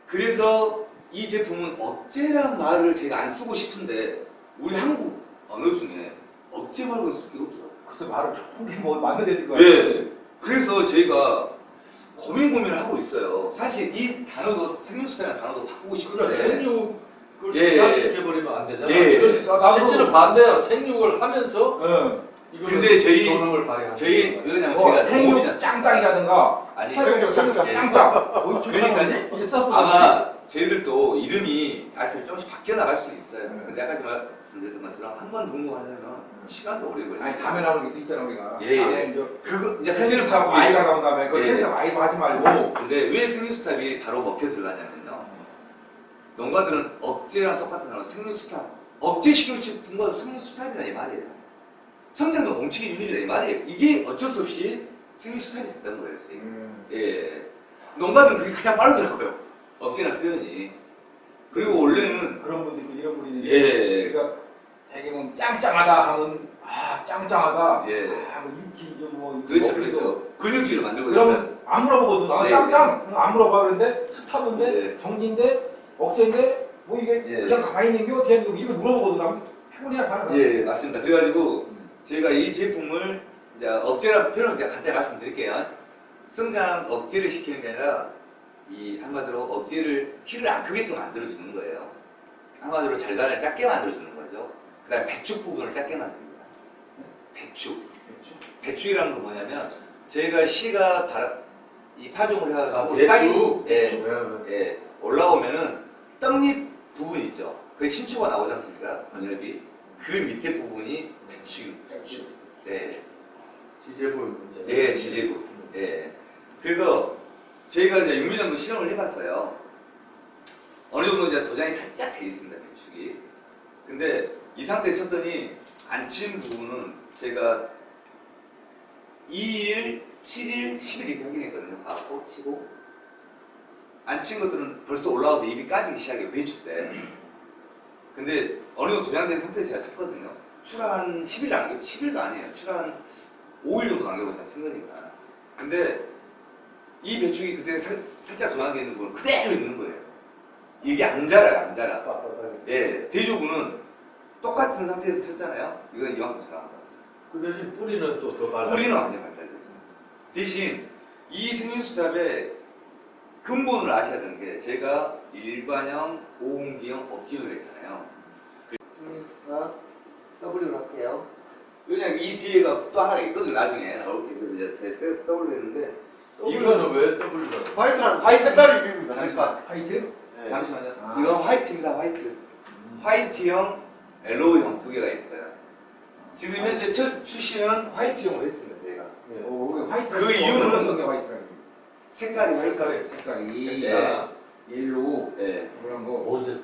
그래서 이 제품은 억제란 말을 제가 안 쓰고 싶은데 우리 한국 언어 중에 억제 말고 쓸 게 없더라고요. 그래서 말을 좋은 게뭐 만들어야 될 거야. 예. 그래서 저희가 고민을 하고 있어요. 사실 이 단어도 생육수타라는 단어도 바꾸고 그러니까 싶은데 생육을 예, 스탑시켜버리면 안 되잖아. 예. 이건 실제로 반대야. 생육을 하면서 근데 저희 효능을 발휘하는 저희 거야. 왜냐면 뭐 제가 생육 짱짱이라든가 아니 생육 짱짱 예. 짱짱. 그러니까요. 아마 저희들도 이름이 아직 조금씩 바뀌어 나갈 수는 있어요. 근데 아까 제가 말씀드렸던 것처럼 한 번 등록하려면 시간도 오래 걸려요. 아니 다음에 나오는 게 있잖아 우리가. 예, 예. 다음에 이제 그거 이제 생육 그때는 스탑 바꾸고 아이가 나온 다음에 그 예. 생육 아이도 하지 말고. 근데 왜 생육수탑이 바로 먹혀 들어가냐면요. 농가들은 억제랑 똑같은 단어 생육수탑. 억제시키고 싶은 건 생육수탑이라는 이 말이에요. 성장도 멈추게 좀 해주라 이 말이에요. 이게 어쩔 수 없이 생육수탑이 됐다는 거예요. 예. 농가들은 그게 가장 빠르더라고요. 억제라는 표현이. 그리고 원래는 그런 분들이 이런 분이. 예. 그러니까 되게 뭐 짱짱하다 하면 짱짱하다. 예. 뭐 이렇게 뭐 그렇죠, 그렇죠. 근육질을 만들고 그럼 안 물어보거든. 나 네. 짱짱 안 물어봐. 그런데 스탑인데 네. 정지인데 억제인데 뭐 이게 예. 그냥 가만히 있는 게 어떻게 하는 거 이걸 물어보거든. 나 행운이야 가는 예, 맞습니다. 그래가지고 저희가 이 제품을 이제 억제라는 표현을 제가 간단히 말씀드릴게요. 성장 억제를 시키는 게 아니라 이 한마디로 억제를 키를 안 크게끔 만들어주는 거예요. 한마디로 절단을 작게 만들어주는 거죠. 그 다음에 배축 부분을 작게 만듭니다. 배축이라는 건 뭐냐면 저희가 씨가 이 파종을 해가지고 배축. 예, 예, 올라오면은 떡잎 부분이 있죠. 그 신초가 나오지 않습니까? 번엽이. 그 밑에 부분이 배축. 예. 지제부 문제. 예, 지제부. 예. 그래서 저희가 이제 6년 정도 실험을 해봤어요. 어느 정도 이제 도장이 살짝 돼 있습니다, 배축이. 근데 이 상태에 쳤더니 안 친 부분은 제가 2일, 7일, 10일 이렇게 확인했거든요. 봐갖고 치고. 안 친 것들은 벌써 올라와서 입이 까지기 시작해요, 배축 때. 근데 어느 정도 도장된 상태에서 제가 쳤거든요. 출한 10일 남겨, 10일도 아니에요. 출한 5일 정도 남겨고 제가 친 거니까. 근데 이 배축이 그때 살짝 도장되어 있는 부분은 그대로 있는 거예요. 이게 안 자라요, 안 자라. 예, 대조군은 똑같은 상태에서 쳤잖아요. 이건 이만큼 자라는 거예요. 그 대신 뿌리는 또 더 발라. 뿌리는 완전히 발달되죠. 대신 이 생윤수탑의 근본을 아셔야 되는 게 제가 일반형, 고공기형, 억지형을 했잖아요. 생윤수탑 W로 할게요. 왜냐면 이 뒤에가 또 하나가 있거든요. 나중에 나올 게. 그래서 이제 제 W로 했는데 이거는 왜 W로? 화이트랑 화이트. 색깔이 비립니다. 색깔. 화이트? 네. 잠시만요. 아. 이건 화이트입니다. 화이트. 화이트형, LO형 두 개가 있어요. 지금 현재 첫 출시는 화이트형으로 했습니다. 저희가. 예. 오, 화이트. 그 이유는 어떤 게 화이트라는 색깔이 화이트. 색깔이 예. 옐로우 예. 그런 거. 어제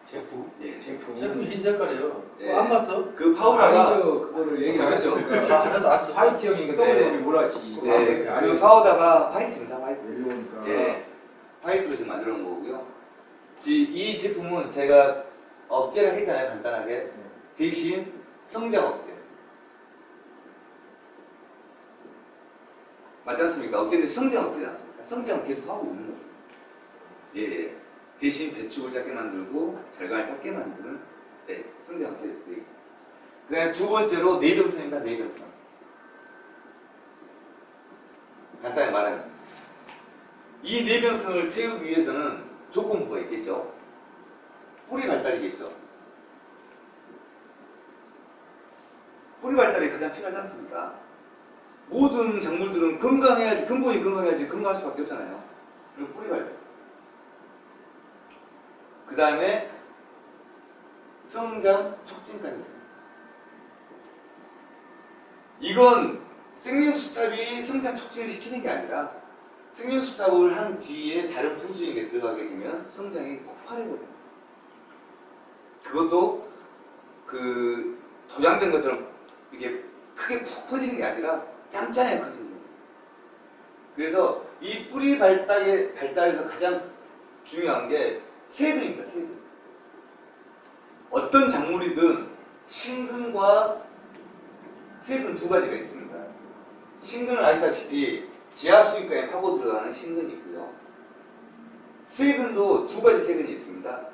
제품. 예. 제품. 제품 흰 색깔이에요. 예. 안 봤어? 그 파우더가 화이트 그거를 얘기 안 그렇죠. 했으니까. 하나도 안 썼어. 화이트형이니까 네. W형이 몰랐지. 네, 그 파우더가 화이트입니다. 화이트. 옐로우니까. 예. 화이트로 지금 만들어 놓은 거고요. 이 제품은 제가 억제를 했잖아요. 간단하게. 대신 성장 억제. 맞지 않습니까? 억제는 성장 억제지 않습니까? 성장은 계속 하고 있는 거죠. 예. 대신 배축을 작게 만들고 절간을 작게 만드는 성장은 계속 되고. 그 다음에 두 번째로 내병선입니다. 내병선. 간단히 말하면 이 내병선을 태우기 위해서는 조건부가 있겠죠. 뿌리 발달이겠죠. 뿌리 발달이 가장 필요하지 않습니까? 모든 작물들은 건강해야지, 근본이 건강해야지 건강할 수밖에 없잖아요. 그리고 뿌리 발달. 그 다음에 성장 촉진까지. 이건 생명수탑이 성장 촉진을 시키는 게 아니라 생명수탑을 한 뒤에 다른 부수인 게 들어가게 되면 성장이 폭발해버려요. 그것도 그 도장된 것처럼 이게 크게 푹 퍼지는 게 아니라 짬짬하게 커지는 거예요. 그래서 이 뿌리 발달에서 가장 중요한 게 세근입니다. 세근. 어떤 작물이든 신근과 세근 두 가지가 있습니다. 신근은 아시다시피 지하 수입가에 파고 들어가는 신근이 있고요. 세근도 두 가지 세근이 있습니다.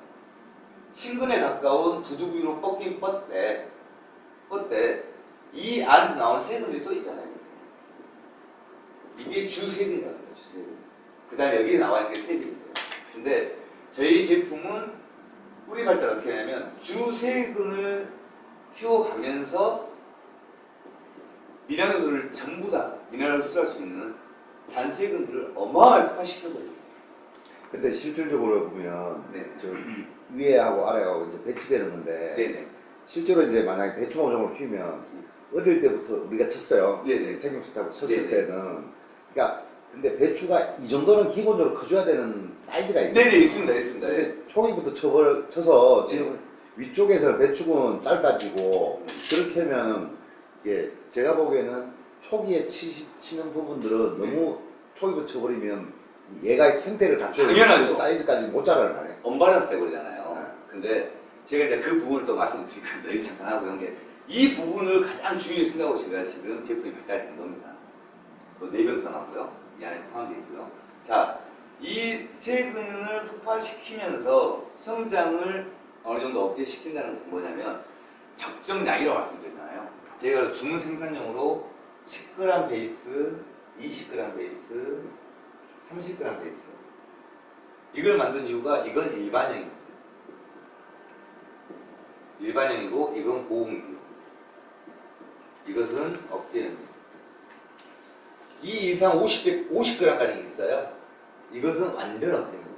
신근에 가까운 두둑 위로 뻗긴 뻗대 이 안에서 나오는 세근들이 또 있잖아요. 이게 주세근이라고 해요. 주세근. 그 다음에 여기에 나와 있는 게 세근이에요. 근데 저희 제품은 뿌리 발달 어떻게 하냐면 주세근을 키워가면서 미네랄 요소를 전부 다 미네랄을 흡수할 수 있는 잔세근들을 어마어마하게 폭발시켜버려요. 근데 실질적으로 보면 네. 저 위에하고 아래하고 이제 배치되는 건데 네네. 실제로 이제 만약에 배추 모종을 피우면 어릴 때부터 우리가 쳤어요. 네네. 생육수타고 쳤을 네네. 때는 그러니까 근데 배추가 이 정도는 기본적으로 커줘야 되는 사이즈가 있거든요. 네네 있습니다. 있습니다. 예. 근데 초기부터 쳐서 네. 지금 위쪽에서 배축은 짧아지고 그렇게 하면 이게 제가 보기에는 초기에 치는 부분들은 네. 너무 초기부터 쳐버리면 얘가 형태를 갖춰야 당연하죠. 사이즈까지 못 자라는 거 아니에요? 언밸런스 돼버리잖아요. 네. 근데 제가 이제 그 부분을 또 말씀드릴 겁니다. 여기 잠깐 하고 그런 게 이 부분을 가장 중요히 생각하고 제가 지금 제품이 발달된 겁니다. 또 내병성하고요. 이 안에 포함되어 있고요. 자, 이 세근을 폭발시키면서 성장을 어느 정도 억제시킨다는 것은 뭐냐면 적정량이라고 말씀드렸잖아요. 제가 주문 생산용으로 10g 베이스, 20g 베이스, 30g 베이스 이걸 만든 이유가 이건 일반형입니다. 일반형이고 이건 고공기. 이것은 억제형입니다. 이 이상 50g까지 있어요. 이것은 완전 억제입니다.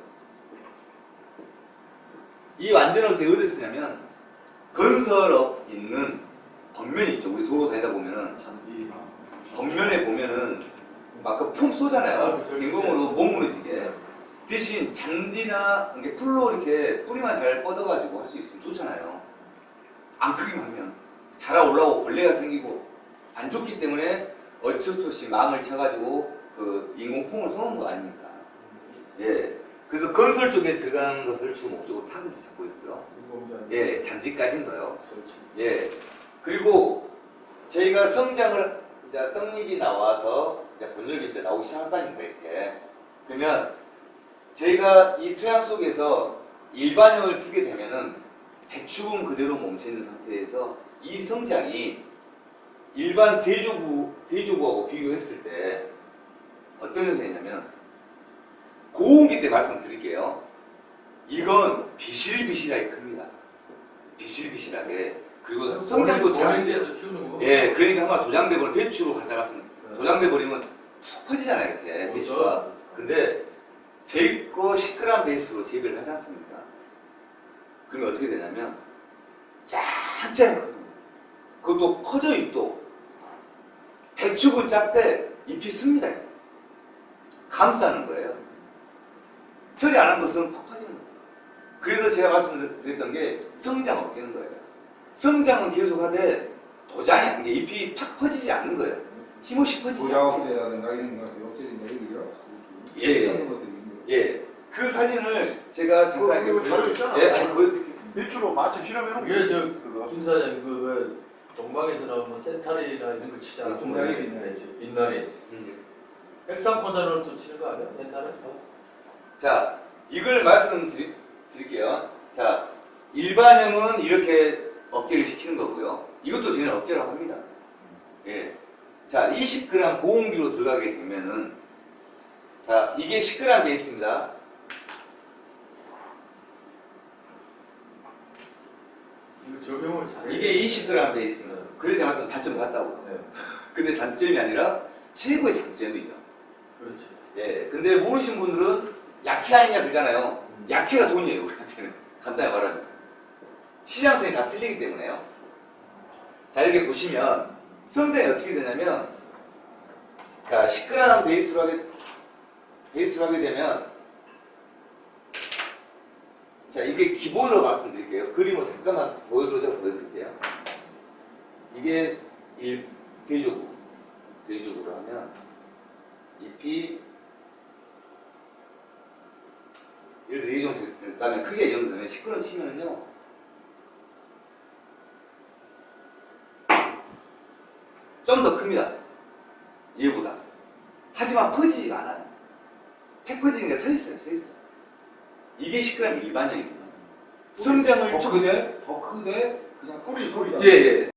이 완전 억제 어디 쓰냐면 건설업 있는 겉면이 있죠. 우리 도로 다니다 보면은 겉면에 보면은 막 그 폼 쏘잖아요. 인공으로 못 무너지게. 대신 잔디나 이렇게 풀로 이렇게 뿌리만 잘 뻗어가지고 할 수 있으면 좋잖아요. 안 크기만 하면 자라 올라오고 벌레가 생기고 안 좋기 때문에 어쩔 수 없이 망을 쳐가지고 그 인공폼을 써놓은 거 아닙니까? 예. 그래서 건설 쪽에 들어가는 것을 주 목적으로 타겟을 잡고 있고요. 인공지능. 예, 잔디까지인가요. 설치. 예. 그리고 저희가 성장을 이제 떡잎이 나와서 이제 본엽이 이제 나오기 시작한다니까 이렇게. 그러면 저희가 이 토양 속에서 일반형을 쓰게 되면은 대충 그대로 멈춰 있는 상태에서 이 성장이 일반 대조구하고 비교했을 때 어떤 현상이냐면 고온기 때 말씀드릴게요. 이건 비실비실하게 큽니다. 비실비실하게. 그리고 성장도 잘 돼요. 데서 키우는 거. 예, 그러니까 한번 도장돼 버리면 배추로 갖다 놨으면 도장돼 버리면 툭 퍼지잖아요, 이렇게 배추가. 근데 저희 거 10g 베이스로 재배를 하지 않습니까? 그러면 어떻게 되냐면 짱짱 커집니다. 그것도 커져 잎도 배추군 짝때 잎이 씁니다. 감싸는 거예요. 처리 안 한 것은 퍽 퍼지는 거예요. 그래서 제가 말씀드렸던 게 성장 억제는 거예요. 성장은 계속하되 도장이 안 게 잎이 팍 퍼지지 않는 거예요. 힘없이 퍼지지 보자 않는 거예요. 억제라든가 이런 거 억제된 얘기죠. 예, 예. 예, 그 사진을 제가 잠깐 그거 자료 있잖아. 예, 아니 보여드릴게요. 밀주로 마침 실험해놓은 게 이게 있어. 저 그거. 김 사장님 그왜 동방에서 나오는 센타리나 이런 거 치잖아. 동방이 빛나야지. 빛나리. 백삼콘자로도 치는 거 아니야? 옛날에? 자, 이걸 말씀드릴게요. 자, 일반형은 이렇게 억제를 시키는 거고요. 이것도 저희는 억제라고 합니다. 예. 자, 20g 고온기로 들어가게 되면은, 자, 이게 10g 베이스입니다. 이거 적용을 잘해. 이게 20g 베이스입니다. 그래서 제가 말씀 단점이 같다고. 네. 근데 단점이 아니라 최고의 장점이죠. 그렇지. 예. 근데 모르시는 분들은 약해 아니냐 그러잖아요. 약해가 돈이에요, 우리한테는. 간단히 말하면. 시장성이 다 틀리기 때문에요. 자, 이렇게 보시면 성장이 어떻게 되냐면, 자, 10g 베이스로 하게 되면, 자, 이게 기본으로 말씀드릴게요. 그림으로 잠깐만 보여드릴게요. 이게 대조구로 하면, 잎이 이렇게 이 정도 됐다면, 크게 이 정도 되면 10g 치면은요, 좀 더 큽니다. 얘보다. 하지만 퍼지지가 않아요. 팩 퍼지는 게 서 있어요. 이게 10g 일반형입니다. 성장을 더 크대 그냥 뿌리 소리가. 예, 예.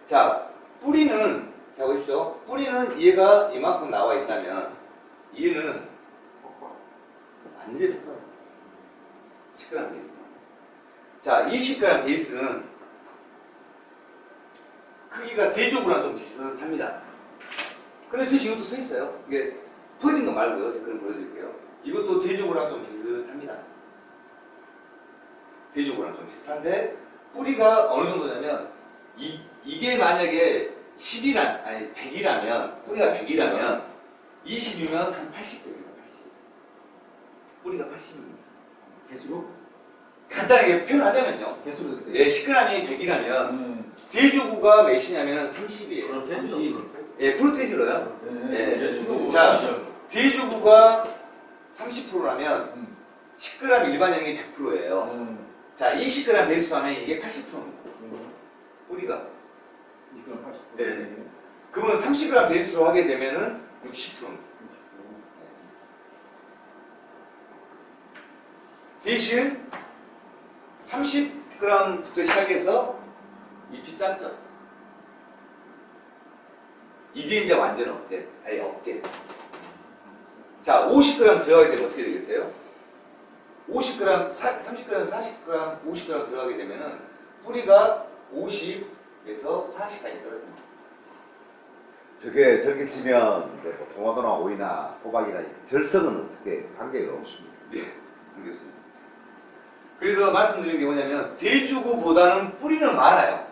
자, 뿌리는, 자, 보십시오. 뿌리는 얘가 이만큼 나와 있다면, 얘는 완전히 팩 10g 베이스. 자, 이 10g 베이스는 크기가 대조구랑 좀 비슷합니다. 근데 대신 이것도 서 있어요. 이게 퍼진 거 말고요. 제가 그럼 보여드릴게요. 이것도 대조구랑 좀 비슷합니다. 대조구랑 좀 비슷한데 뿌리가 어느 정도냐면 이게 만약에 10이란 아니 100이라면 뿌리가 100이라면 20이면 한 80대입니다. 80. 뿌리가 80입니다. 개수로? 간단하게 표현하자면요. 개수로 됐어요. 예, 10g이 100이라면 대조구가 몇이냐면 30이에요. 그럼 태지죠. 예, 프로테이지로요. 네. 예. 예수도 자, 대조구가 30%라면 10g 일반형이 100%예요. 자, 20g 배수하면 이게 80%입니다. 뿌리가. 이건 80%. 네. 그러면 30g 배수로 하게 되면은 60%입니다. 대신 30g부터 시작해서 잎이 짧죠. 이게 이제 완전 억제. 아니 억제. 자, 50g 들어가게 되면 어떻게 되겠어요? 50g, 30g, 40g, 50g 들어가게 되면은 뿌리가 50에서 40까지 떨어집니다. 저렇게 치면 토마토나 오이나 호박이나 절성은 어떻게 관계가 없습니다. 네, 알겠습니다. 그래서 말씀드린 게 뭐냐면 대주구보다는 뿌리는 많아요.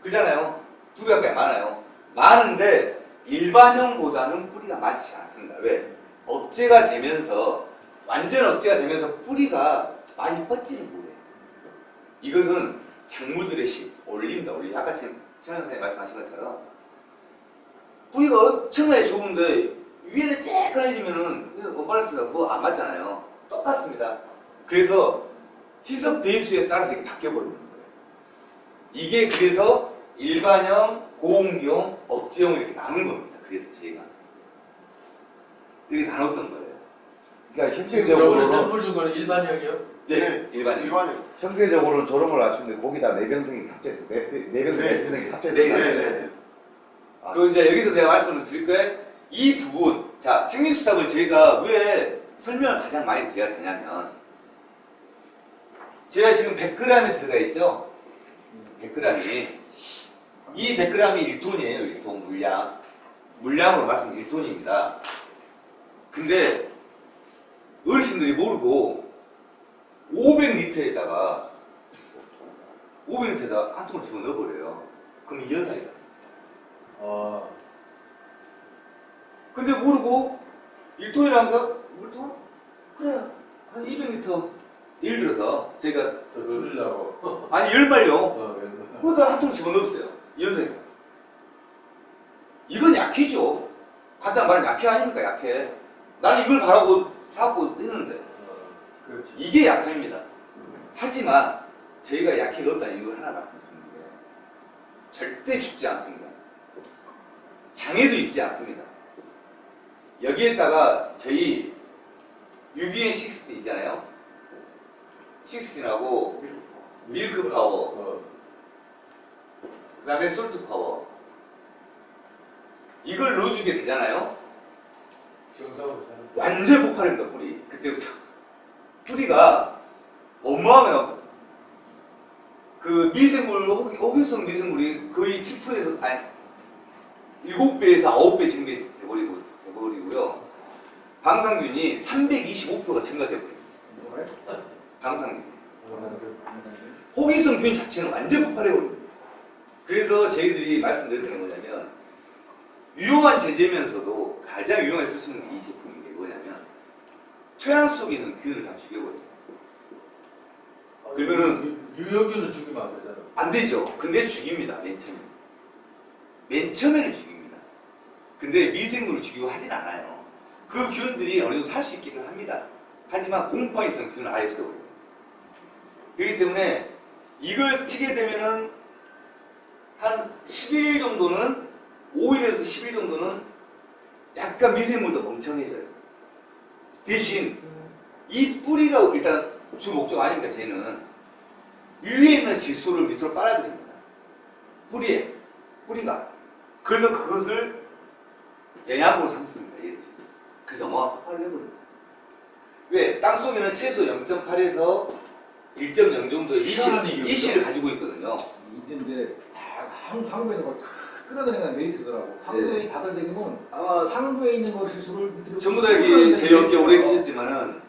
그렇잖아요. 두 배밖에 많아요. 많은데 일반형보다는 뿌리가 많지 않습니다. 왜? 억제가 되면서 완전 억제가 되면서 뿌리가 많이 뻗지는 못해요. 이것은 작물들의 올림다. 아까 최 선생님 말씀하신 것처럼 뿌리가 엄청나게 좋은데 위에는 쬐끈해지면은 갖고 플러스 갖고 안 맞잖아요. 똑같습니다. 그래서 희석 배수에 따라서 이렇게 바뀌어버리는 거예요. 이게 그래서 일반형, 고온기용, 억제용 이렇게 나눈 겁니다. 그래서 저희가 이렇게 나눴던 거예요. 그러니까 저번에 형태적으로는 샘플 준 거는 일반형이요? 네, 일반형. 일반형. 형태적으로는 저름을 낮추는데 거기다 내병성이 갑자기 내병성 네. 내병성이 갑자기 네, 들어가요. 네, 네. 그리고 이제 여기서 내가 말씀을 드릴 거예요. 이 부분, 자, 생리수답을 저희가 왜 설명을 가장 많이 드려야 되냐면, 제가 지금 100g에 들어가 있죠? 100g이. 이 100g이 1톤이에요, 1톤 물량. 물량으로 말씀드린 1톤입니다. 근데 어르신들이 모르고 500리터에다가 한 통을 집어 넣어버려요. 그럼 이 현상이다. 아, 근데 모르고 1톤이라는 거? 1톤? 그래 한 200리터 예를 들어서 제가 저 줄이려고. 아니 열발요 맨날. 그러다 한 통 집어넣었어요. 이 현상이 이건 약해죠. 간단히 말하면 약해 아닙니까? 약해. 나는 이걸 바라고 사고 했는데 그렇지. 이게 약합니다. 하지만 저희가 약해가 없다는 이유를 하나 말씀드리는데 절대 죽지 않습니다. 장애도 입지 않습니다. 여기에다가 저희 유기엔 6스 있잖아요. 6라고 밀크 파워, 그 다음에 솔트 파워 이걸 넣어주게 되잖아요. 정상으로 사는. 완전 폭발입니다. 뿌리 그때부터 뿌리가 어마어마해요. 그 미생물 호기성 미생물이 거의 7%에서 아니 7배에서 9배 증가돼버리고요. 방사균이 325%가 증가돼버립니다. 방사균. 호기성균 자체는 완전 폭발해버립니다. 그래서 저희들이 말씀드렸던 게 뭐냐면 위험한 제재면서도 가장 유용하게 쓸 수 있는 게 이 제품인 게 뭐냐면 토양 속에 있는 균을 다 죽여버려요. 그러면은 유효균은 죽이면 안 되잖아. 안 되죠. 근데 죽입니다. 맨 처음에는 죽입니다. 근데 미생물을 죽이고 하진 않아요. 그 균들이 어느 정도 살 수 있게끔 합니다. 하지만 공포성성 균을 아예 없애버려요. 그렇기 때문에 이걸 치게 되면은 한 10일 정도는 5일에서 10일 정도는 약간 미생물도 멍청해져요. 대신 이 뿌리가 일단 주 목적 아닙니까? 저희는 위에 있는 질소를 밑으로 빨아들입니다. 뿌리가. 그래서 그것을 영양분으로 삼습니다. 그래서 폭발을 해버립니다. 왜? 땅 속에는 최소 0.8에서 1.0 정도의 이씨를 가지고 있거든요. 있는데 다 상부에 있는 걸 다 끌어내는 메리트더라고. 상부에 다달되는 건 아마 상부에 있는 거 실수를 밑으로 전부 다 여기 제 어깨 오래 계셨지만은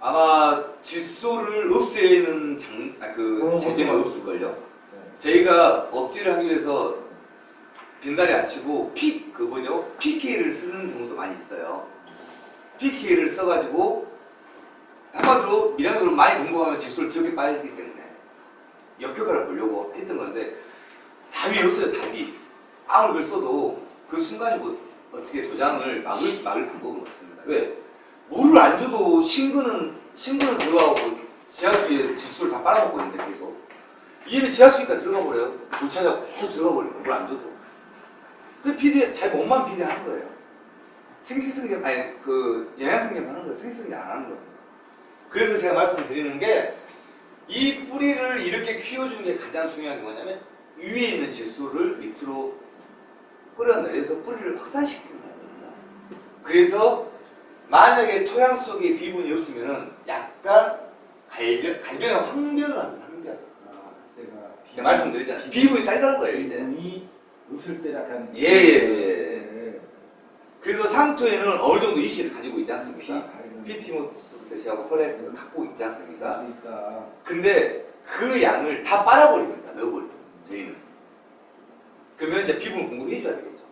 아마 질소를 없애는 제재는 없을걸요. 저희가 억제를 하기 위해서 빈다리 안 치고 PK를 쓰는 경우도 많이 있어요. PK를 써가지고 한마디로 미량적으로 많이 공급하면 질소를 적게 빨기 때문에 역효과를 보려고 했던 건데 답이 없어요. 답이 아무리 그걸 써도 그 순간이고 어떻게 도장을 막을 방법은 없습니다. 왜? 물을 안 줘도 신근은 들어가고 지하수에 질소를 다 빨아먹고 있는데 계속 얘는 지하수니까 들어가 버려요. 못 찾아고 계속 들어가 버려요. 물 안 줘도. 그 제 몸만 비대하는 거예요. 생식승계 아니 영양승계 하는 거예요. 생식승계 안 하는 거예요. 그래서 제가 말씀을 드리는 게 이 뿌리를 이렇게 키워주는 게 가장 중요한 게 뭐냐면 위에 있는 질소를 밑으로 끌어내려서 뿌리를 확산시키는 겁니다. 그래서 만약에 토양 속에 비분이 없으면은 약간 갈변의 황변을 합니다. 황변. 내가 말씀드리잖아요. 비분이 딸다는 거예요 이제. 비분이 없을 때 약간 예. 그래서 상토에는 어느 정도 이씨를 가지고 있지 않습니까? 피티모스부터 시작하고 폴라이트부터 갖고 있지 않습니까? 근데 그 양을 다 빨아버립니다. 넣어버립니다. 저희는. 그러면 이제 비분을 공급해줘야 되겠죠.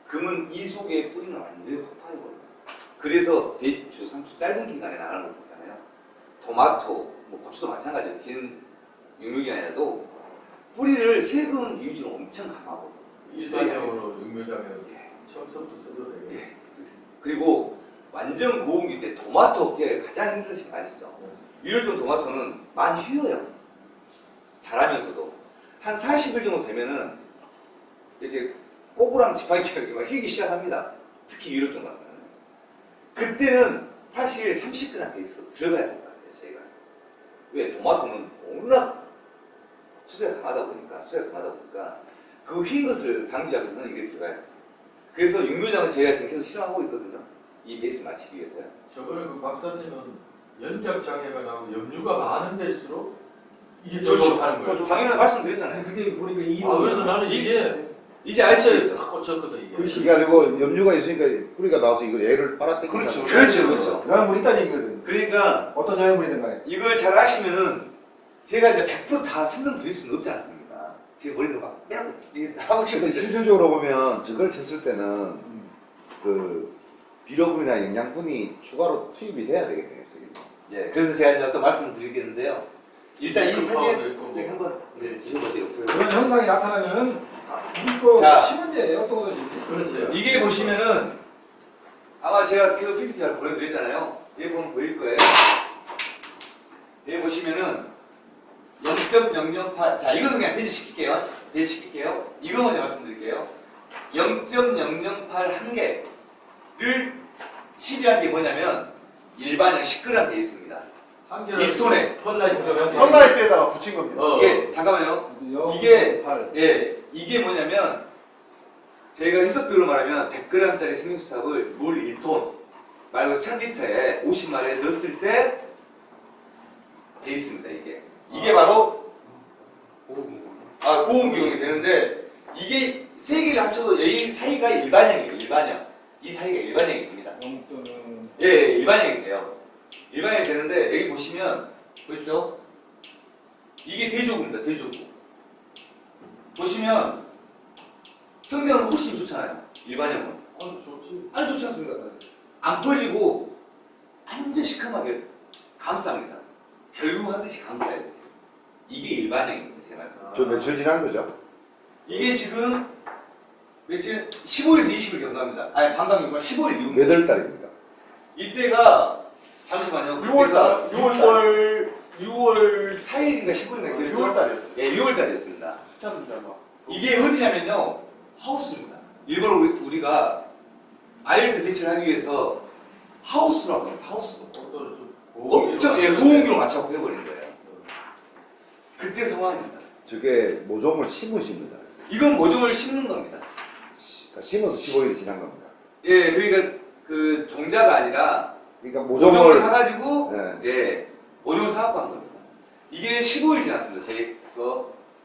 그러면 이 속에 뿌리는 완전히 폭파해버려요. 그래서 배추, 상추 짧은 기간에 나가는 거 보잖아요. 토마토, 고추도 마찬가지예요. 긴 육류기간에도 뿌리를 세균 유지를 엄청 강하고 일반적으로 육묘장에 처음부터 써도 되겠네. 예. 그리고 완전 고온기 때 토마토 억제가 가장 힘드신 거 아시죠? 유럽종 토마토는 많이 휘어요. 자라면서도 한 40일 정도 되면은 이렇게 꼬부랑 지팡이처럼 이렇게 막 휘기 시작합니다. 특히 유럽종 같은 경우는. 그때는 사실 30g 베이스로 들어가야 될 것 같아요. 저희가. 왜? 토마토는 워낙 수세가 강하다 보니까 그 휜 것을 방지하기 위해서는 이게 들어가요. 그래서 육묘장은 저희가 지금 계속 실험하고 있거든요. 이 베이스 맞추기 위해서요. 저번에 그 박사님은 연작 장애가 나고 염류가 많은 데일수록 이게 좋죠. 하는 거예요. 당연히 말씀드렸잖아요. 그게 보니까 이 그래서 나는 이게 이제 알죠? 확 꽂혔거든 이게. 그게 아니고 염류가 있으니까 뿌리가 나와서 이거 얘를 빨아당기잖아. 그렇죠. 영양분이 있다는 얘기거든. 그러니까 어떤 영양분이든 간에. 이걸 잘 아시면은 제가 이제 100%다 설명드릴 수는 없지 않습니까? 제 머리가 막 빼고 이게 하고 근데 싶은데 실질적으로 보면 저걸 쳤을 때는 그 비료분이나 영양분이 추가로 투입이 돼야 되겠네요. 저기. 예, 그래서 제가 이제 어떤 말씀을 드리겠는데요. 일단 이 사진 있고. 저기 한번 지워보세요. 그런 현상이 나타나면은 우리 거 자. 심은데 어떤 거지? 그렇죠. 이게 보시면은 아마 제가 계속 PPT 잘 보내드렸잖아요. 얘 보면 보일 거예요. 얘 보시면은 0.008. 자, 이거는 그냥 배제시킬게요. 이거 먼저 말씀드릴게요. 0.008 한 개를 시비한 게 뭐냐면 일반형 10g 베이스입니다. 한 1톤에. 펄라이트가 펄라이트에다가 붙인 겁니다. 이게 잠깐만요. 이게 8. 예, 이게 뭐냐면 저희가 해석비로 말하면 100g짜리 생명수탑을 물 1톤 말고 1000리터에 50마리에 넣었을 때 베이스입니다. 이게 바로 고온 기용이 되는데 이게 세 개를 합쳐도 이 사이가 일반형이에요. 이 사이가 일반형이 됩니다. 0.0. 예, 일반형이 돼요. 일반형이 되는데 여기 보시면 보십시오. 이게 대조구입니다. 대조구. 보시면 성장은 훨씬 좋잖아요. 일반형은. 좋지. 아주 좋지 않습니까? 안 퍼지고 완전 시커멓게 감쌉니다. 결국 하듯이 감싸야 돼요. 이게 일반형입니다. 제 말씀. 저 며칠 지난 거죠? 이게 지금 며칠 15일에서 20일 경과입니다. 아니 방광경과 15일 이후. 몇 월 달입니까? 이때가 잠시만요. 6월달. 6월 4일인가 15일인가 기억이 6월달이었어요. 예, 6월달이었습니다. 한참 전에. 이게 어디냐면요. 하우스입니다. 일본어 우리가 아일드 대처를 하기 위해서 하우스라고 해요. 하우스로. 엄청 고온기로 맞춰갖고 해버린 거예요. 그때 상황입니다. 저게 모종을 심으신 거잖아요. 이건 모종을 심는 겁니다. 심어서 15일이 지난 겁니다. 예, 그러니까 그 종자가 아니라 그러니까 모종을 모종을 사가지고 네. 예, 모종을 사갖고 한 겁니다. 이게 15일 지났습니다. 제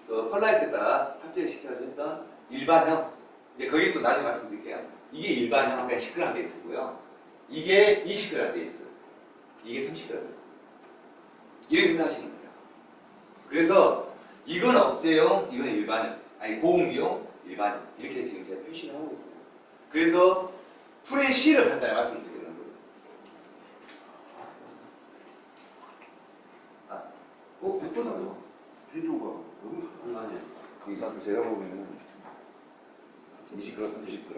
펄라이트에다가 합체를 시켜서 했던 일반형. 이제 거기 또 나중에 말씀드릴게요. 이게 일반형 10g 베이스고요. 이게 20g 베이스. 이게 30g 베이스. 이렇게 생각하시면 돼요. 그래서 이건 억제용, 이건 일반형. 아니 고온기용, 일반형. 이렇게 지금 제가 표시를 하고 있어요. 그래서 풀의 C를 간단히 말씀드리는 거예요. 못보잖아요. 비료가 너무 아니요. 그 제가 보면은 20g, 30g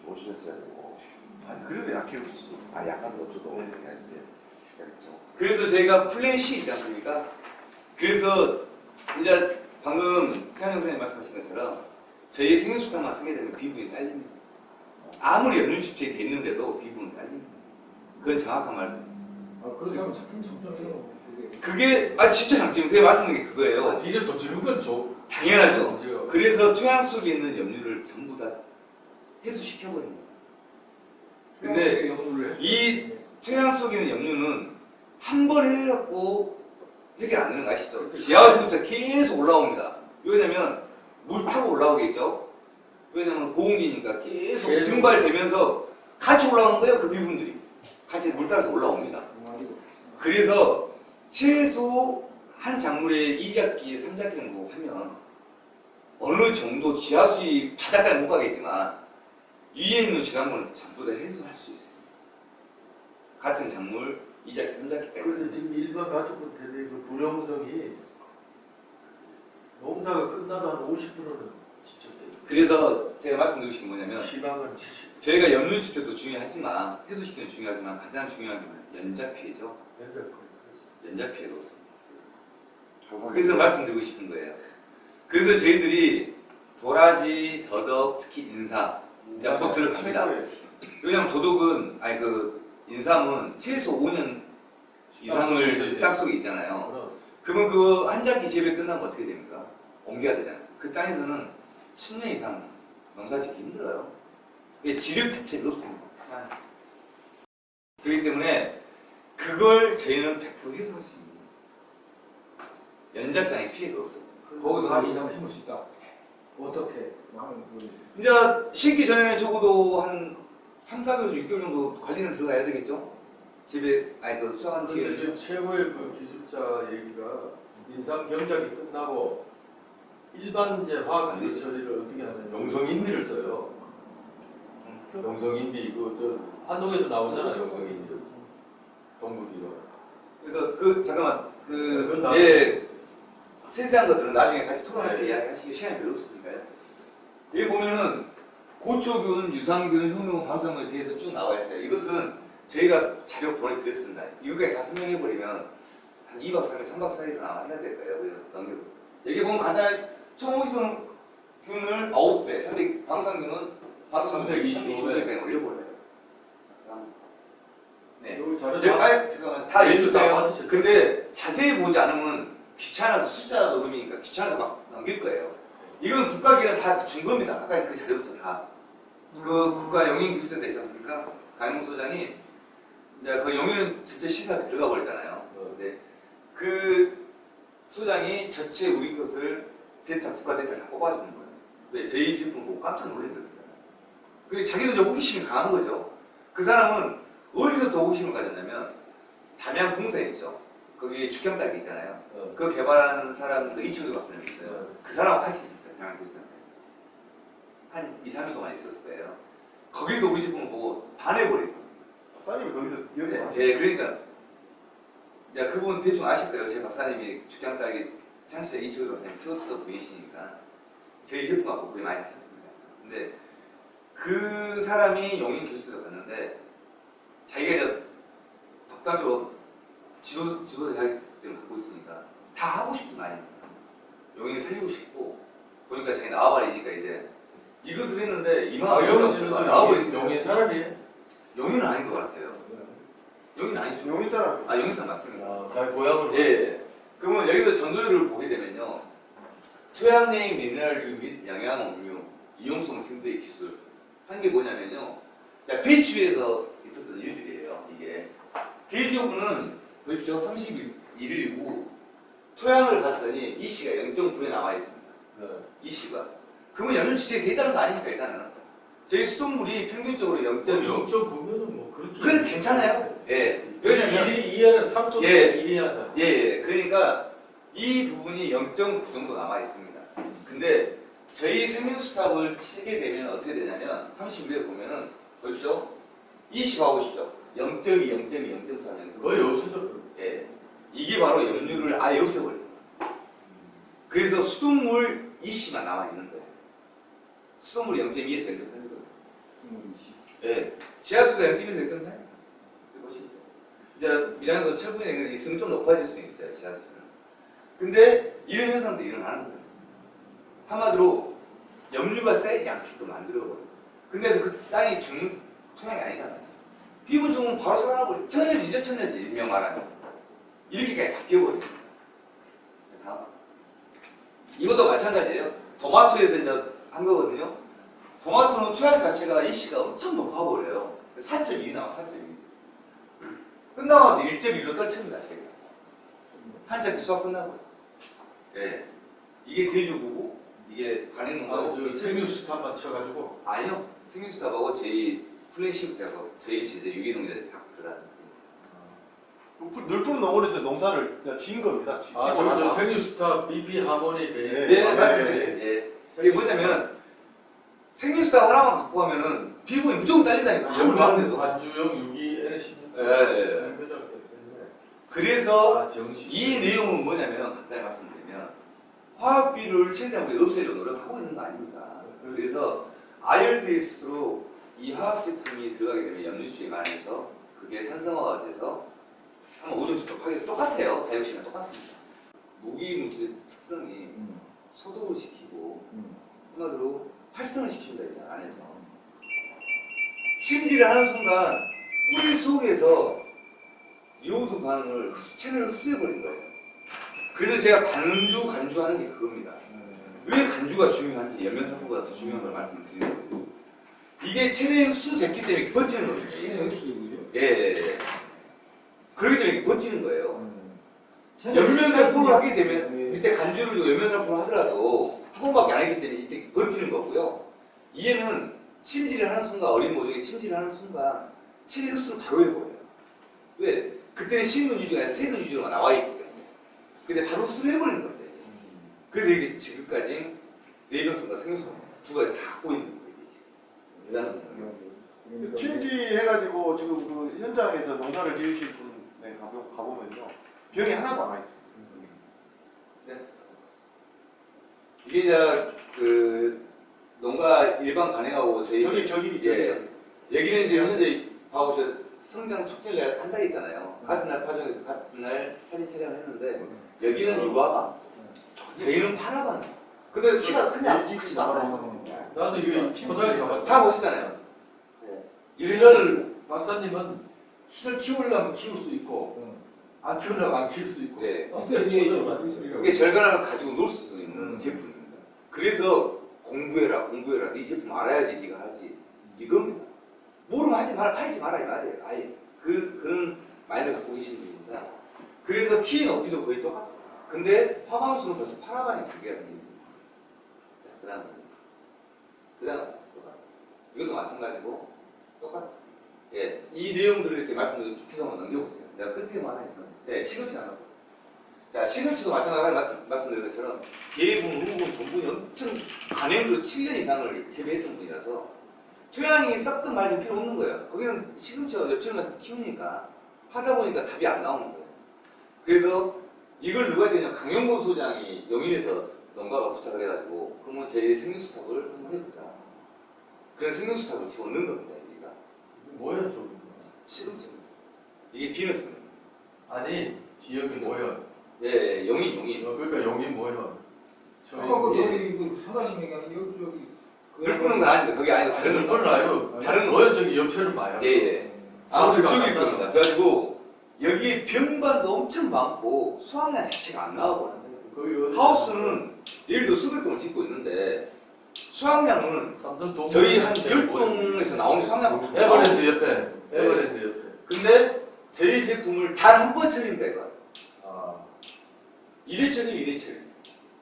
조심했어야 되고 아니 그래도 약해졌을 수도. 아 약간 더 줘도 네. 이제 그래서 저희가 플랜 C 있지 않습니까? 그래서 이제 방금 최한영 선생님 말씀하신 것처럼 저희 생명수탄만 쓰게 되면 비분이 딸립니다. 아무리 연륜식재이 돼 있는데도 비분은 딸립니다. 그건 정확한 말입니다. 그렇게 하면 착한 장점이에요. 그게 진짜 장점이 그게 말씀드린 게 그거예요. 비료 더 주는 건 좋. 당연하죠. 그래서 토양 속에 있는 염류를 전부 다 해소시켜버린 거예요. 근데 이 토양 속에 있는 염류는 한 번 해갖고 해결 안 되는 거 아시죠? 지하부터 계속 올라옵니다. 왜냐면 물 타고 올라오겠죠? 왜냐면 고온기니까 계속 증발되면서 같이 올라오는 거예요. 그 비분들이 같이 물 따라서 올라옵니다. 그래서 최소 한 작물에 2작기, 3작기 정도 하면 어느 정도 지하수위 바닷가에 못 가겠지만 위에 있는 지난번은 전부 다 해소할 수 있어요. 같은 작물 2작기, 3작기까지. 그래서 지금 일반 가축분 대비 그 불용성이 농사가 끝나도 한 50%는 집중돼요. 그래서 제가 말씀드리고 싶은 게 뭐냐면 희망은 70. 저희가 염류집조도 중요하지만 해소시키는 중요하지만 가장 중요한 게 연자 피해죠. 연자 피해가 없습니다. 그래서 말씀드리고 싶은 거예요. 그래서 저희들이 도라지, 더덕, 특히 인삼 이제 곧 들어갑니다. 왜냐하면 도덕은 아니 그 인삼은 최소 5년 이상을 땅 속에 있잖아요. 그러면 그 한 장기 재배 끝나면 어떻게 됩니까? 옮겨야 되잖아요. 그 땅에서는 10년 이상 농사 짓기 힘들어요. 이게 지력 자체가 없습니다. 그렇기 때문에 그걸 저희는 100% 해소할 수 있는 연작장에 피해가 없어요. 거기서 다시 인삼을 심을 수 있다. 어떻게? 이제 심기 전에는 적어도 한 3, 4개월에서 6개월 정도 관리는 들어가야 되겠죠? 집에 아니 그 수확한 근데 뒤에 지금 최고의 그 기술자 얘기가 인삼 경작이 끝나고 일반 이제 화학 비료 처리를 어떻게 하냐면 용성인비를 써요. 용성인비 그저 한동에도 나오잖아 용성인비. 동물비료. 그래서 그 잠깐만 그건 예 세세한 것들은 나중에 같이 토론할 때 네. 이야기하시기 시간이 별로 없으니까요. 여기 보면은 고초균, 유산균, 효능, 방사능에 대해서 쭉 나와 있어요. 이것은 저희가 자료 보내드렸습니다. 이거까지 다 설명해버리면 한 2박 3일, 3박 4일은 아마 해야 될 거예요. 그래서 넘겨. 여기 보면 간단하게 초호기성균을 9배, 300, 방사능균은 325배까지 올려버려요. 네. 여기 자료 여기 잠깐만 다 네, 있을 다 때요. 받으실 근데 자세히 보지 않으면 귀찮아서 숫자 녹음이니까 귀찮아서 막 넘길 거예요. 이건 국가기관 다 준 겁니다. 아까 그 자료부터 다. 그 국가 영인기술센터 있지 않습니까? 강용 소장이 이제 그 영인은 전체 시사에 들어가 버리잖아요. 근데 그 소장이 전체 우리 것을 데이터, 국가 데이터를 다 뽑아주는 거예요. 왜? 저희 제품 보고 깜짝 놀란 거잖아요. 그게 자기도 좀 호기심이 강한 거죠. 그 사람은 어디서부터 호기심을 가졌냐면 담양 봉사에 있죠. 거기 축경딸기 있잖아요. 그 개발하는 사람들 이충도 박사님 있어요. 그 사람하고 같이 있었어요. 담양 교수한테. 한 2, 3일 동안 있었을 거예요. 거기서 우리 제품을 보고 반해버리고. 박사님이 거기서 네, 연구하셨어요. 네, 그러니까 이제 그분 대충 아실 거예요. 제 박사님이 축경딸기 창시자 이충도 박사님 키웠던 분이시니까 저희 제품 갖고 거의 많이 하셨습니다. 근데 그 사람이 용인 교수로 갔는데 자기가 이제 독단적으로 지도자 자격증을 갖고 있으니까 다 하고 싶은 거 아닙니까? 용인을 살리고 싶고 보니까 자기 나와버리니까 이제 이것을 했는데 이만한 나와버리니까 용인 사람이에요? 용인은 아닌 것 같아요. 용인 아니죠. 용인 사람. 아 용인 사람 맞습니다. 아, 자기 고향으로. 예. 그러면 여기서 전도율을 보게 되면요. 토양내의 미네랄류 및 영양음료 이용성 증대의 기술 한 게 뭐냐면요. 자 배추에서 있었던 일들이에요. 이게 대지오군은 보십시오. 31일 후 토양을 봤더니 이 씨가 0.9에 나와 있습니다. 네. 이 씨가 그러면 염류 지체가 있다는 거 아닙니까 일단은. 저희 수돗물이 평균적으로 0.2. 0.9면은 뭐 그렇게. 그래도 괜찮아요. 예. 왜냐면 1위 이하는 3톤 예. 1위 하잖아. 예, 예. 그러니까 이 부분이 0.9 정도 남아 있습니다. 근데 저희 생명수탑을 치게 되면 어떻게 되냐면 30일에 보면은 보십시오. 20 하고 싶죠. 0.2, 0.2, 0.4, 0.3. 거의 없어졌거든요. 예. 이게 바로 염류를 아예 없애버려요. 그래서 수돗물 20만 남아 있는 거예요. 수돗물이 0.2에서 0.3이거든요. 예. 지하수가 0.2에서 0.4. 보시죠. 이제 밀양에서 철분이 있으면 좀 높아질 수 있어요. 지하수는. 근데 이런 현상도 일어나는 거예요. 한마디로 염류가 쌓이지 않게끔 만들어버려요. 근데 그 땅이 토양이 아니잖아요. 피부 중은 바로 살아나버려요. 천여지죠, 천여지. 일명 말하면. 이렇게까지 바뀌어버립니다. 자, 다음. 이것도 마찬가지예요. 토마토에서 이제 한 거거든요. 토마토는 토양 자체가 이씨가 엄청 높아버려요. 4.2 나와, 4.2. 끝나고 나서 1.1로 떨칩니다, 저희가. 한짝이 수학 끝나고. 예. 이게 대주고고, 이게 관행농가고. 생유수탑만 쳐가지고. 아니요. 생민수답하고 저희 플래시부터하고 저희 제재 유기농자들이 다 들어가는 늘푸른 농원에서 농사를 그냥 지은 겁니다. 아, 저 생유수탑 BP 하모니 베이스. 네, 맞습니다. 예. 이게 뭐냐면 생민수답 하나만 갖고 가면은 피부에 무조건 딸린다니까. 아무리 많은데도. 반주용 유기 NC. 예, 예. 그래서 아, 정식. 이 내용은 뭐냐면 간단히 말씀드리면 화학비료를 최대한 우리 없애려고 노력하고 있는 거 아닙니까? 그래서 아열될수록 이 화학 제품이 들어가게 되면 염류수에 많아서 그게 산성화가 돼서 한 오존 정도 파괴 똑같아요. 다이옥신이랑 똑같습니다. 무기 물질의 특성이 소독을 시키고 한마디로 활성을 시킨다 이잖아 안에서. 심지를 하는 순간 뿌리 속에서 요오드 반응을 체내로 흡수해버린 거예요. 그래서 제가 간주하는 게 그겁니다. 왜 간주가 중요한지 연면상품보다 더 중요한 걸 말씀드리는 거예요. 이게 체내에 흡수됐기 때문에 버티는 거거든요. 예. 그렇기 때문에 버티는 거예요. 연면살포를 하게 되면 이때 간주를 주고 연면살포를 하더라도 한 번밖에 안 했기 때문에 이때 버티는 거고요. 얘는 침질을 하는 순간 어린 모종에 침질을 하는 순간 체내 흡수를 바로 해버려요. 왜? 그때는 신근 유지가 아니라 세근 유지가 나와 있기 때문에. 근데 바로 흡수를 해버리는 건데. 그래서 이게 지금까지 내병성과 생명성 두 가지 다 갖고 있는 거예요. 대단한 거예요. 침지해가지고 지금 그 현장에서 농사를 지으실 분에 가보면요. 병이 하나도 안 와 있어요. 이게 이제 그 농가 일반 간행하고 저희 저기 여기는 지금 현재 봐보 저 성장 촉진을 한다 했잖아요. 같은 날 파종해서 같은 날 사진 촬영을 했는데 여기는 유화방, 저희는 파라방. 근데 키가 크냐? 크지도 않아요. 나도 이거 포장에 가봤어. 다 보시잖아요. 이를 박사님은 키를 키우려면 키울 수 있고 안 키우려면 안 키울 수 있고. 네. 박사님 이게 절간을 가지고 놀 수 있는 제품입니다. 그래서 공부해라. 네 제품 알아야지 네가 하지. 이겁니다. 모르면 하지 마라, 팔지 마라 이 말이에요. 아예 그런 마인드를 갖고 계신 분입니다. 그래서 키 높이도 거의 똑같아요. 근데 화방수는 벌써 파라방에 전개가 되어 있습니다. 자, 그다음 똑같아요. 이것도 마찬가지고 똑같아요. 예, 이 내용들을 이렇게 말씀드리고 쭉 해서 한번 넘겨보세요. 내가 끝에만 해서. 예, 시금치 하나. 자, 시금치도 마찬가지로 말씀드린 것처럼 개분, 우분, 돈분이 엄청 간행도 7년 이상을 재배했던 분이라서 토양이 썩든 말든 필요 없는 거예요. 거기는 시금치와 엽채만 키우니까 하다 보니까 답이 안 나오는 거예요. 그래서 이걸 누가 지냐 강영곤 소장이 영인에서 농가가 부탁을 해가지고 그러면 제 생명수탑을 한번 해보자. 그래서 생명수탑을 집어넣는 겁니다. 여기가 뭐예요, 저기? 시금치입니다. 이게 비너스입니다. 아니 지역이 뭐예요? 예, 용인. 그러니까 용인 뭐예요? 아까 그 저기 그 사장님 얘기하는 여기 들 끄는 건 아닌데 거기 아니고 다른 그건 알아요. 다른 뭐예요, 저기 옆체는 봐요. 예. 아, 그쪽일 겁니다. 그래가지고 여기 병반도 엄청 많고 수확량 자체가 안 나오거든요. 거기 하우스는 예를 들어 수백 동을 짓고 있는데 수확량은 삼성 동 저희 한 10동에서 나오는 수확량 에버랜드 옆에. 에버랜드 옆에. 근데 저희 제품을 단 한 번 처리입니다 이거. 아. 이래처리.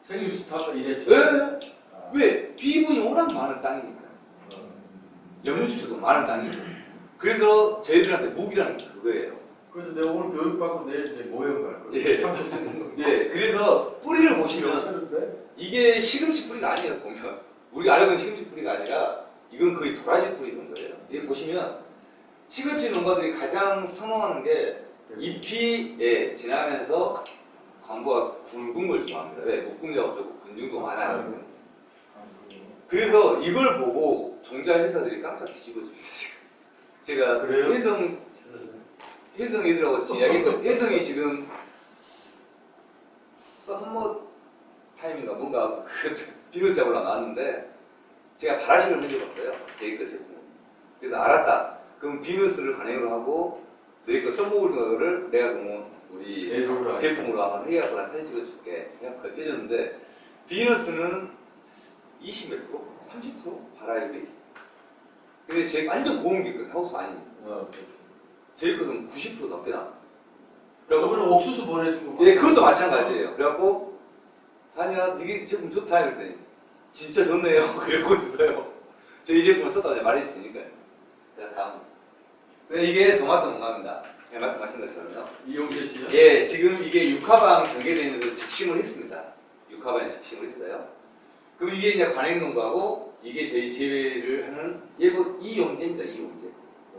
생유수타가 이랬죠. 왜? 왜? 비분이 워낙 많은 땅이니까. 염류수도 많은 땅이고. 그래서 저희들한테 무기라는 게 그거예요. 그래서 내가 오늘 교육받고 내일 이제 모형 갈 거예요. 예. 참고 쓰는 거. 예, 그래서 뿌리를 보시면 이게 시금치 뿌리가 아니에요. 보면 우리가 알고 있는 시금치 뿌리가 아니라 이건 거의 도라지 뿌리 정도예요. 여기 보시면 시금치 농가들이 가장 선호하는 게 잎이 지나면서 광부가 굵은 걸 좋아합니다. 왜? 목공자 어쩌고 근육도 많아요. 그래서 이걸 보고 종자 회사들이 깜짝 뒤집어집니다. 지금 제가 그래요? 혜성 애들하고 이야기했거든요. 혜성이 지금 썸머 타임인가 뭔가 그 비누스에 올라나왔는데 제가 바라시를 해줘봤어요. 제 거 제품. 그래서 알았다. 그럼 비누스를 간행으로 하고 내 거 썸머골드를 내가 그러면 우리 제품으로 한번 해갖고 난 사진 찍어줄게 해갖고 해줬는데 비누스는 20 몇 프로? 30% 바라율이. 근데 제 완전 고온기 하우스 아닙니다. 저희 것은 90% 넘게 나와. 그러면 옥수수 보내주고. 예, 그것도 마찬가지예요. 그래갖고 하냐, 이게 제품 좋다 그랬더니 진짜 좋네요. 그랬고 있어요. 저 이 제품을 썼다고 말해주시니까요. 자, 다음. 이게 토마토 농가입니다. 예, 말씀하신 것처럼요. 이용재 씨요? 예, 지금 이게 육화방 전개되면서 적심을 했습니다. 육화방에 적심을 했어요. 그럼 이게 이제 관행농가고 이게 저희 재배를 하는 이용재입니다. 이용재.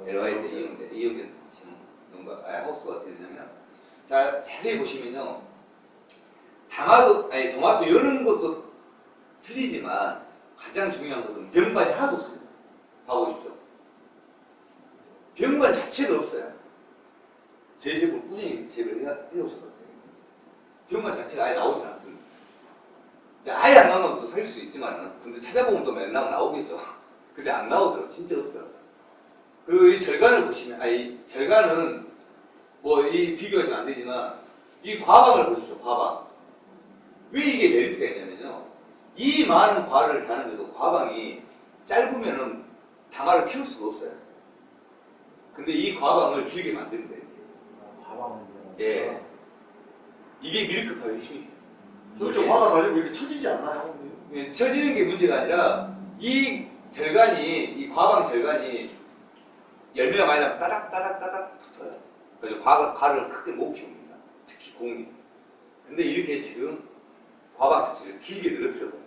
LYJ 이용재 농가 하우스가 어떻게 되냐면 자 자세히 보시면요. 토마토 여는 것도 틀리지만 가장 중요한 것은 병반이 하나도 없습니다. 봐보십시오. 병반 자체가 없어요. 제 집을 꾸준히 제를 해오셨거든요. 병반 자체가 아예 나오진 않습니다. 아예 안 나오면 또 사귈 수 있지만은, 근데 찾아보면 또 맨날 나오겠죠. 근데 안 나오더라고. 진짜 없어요. 그리고 이 절간을 보시면, 이 절간은 뭐 이 비교가 좀 안 되지만, 이 과방을 보십시오. 과방. 왜 이게 메리트가 있냐면요. 이 많은 과를 다는데도 과방이 짧으면은 당화를 키울 수가 없어요. 근데 이 과방을 길게 만드는 거예요. 가방은 예. 이게 밀급하게 힘이에요. 그렇죠. 화가 다지고 이렇게 쳐지지 않나요? 예, 쳐지는 게 문제가 아니라 이 절간이, 이 과방 절간이 열매가 많이 나면 따닥따닥따닥 붙어요. 그래서 과를 크게 못 키웁니다. 특히 공이. 근데 이렇게 지금 과방 자체를 길게 늘어뜨려버려요.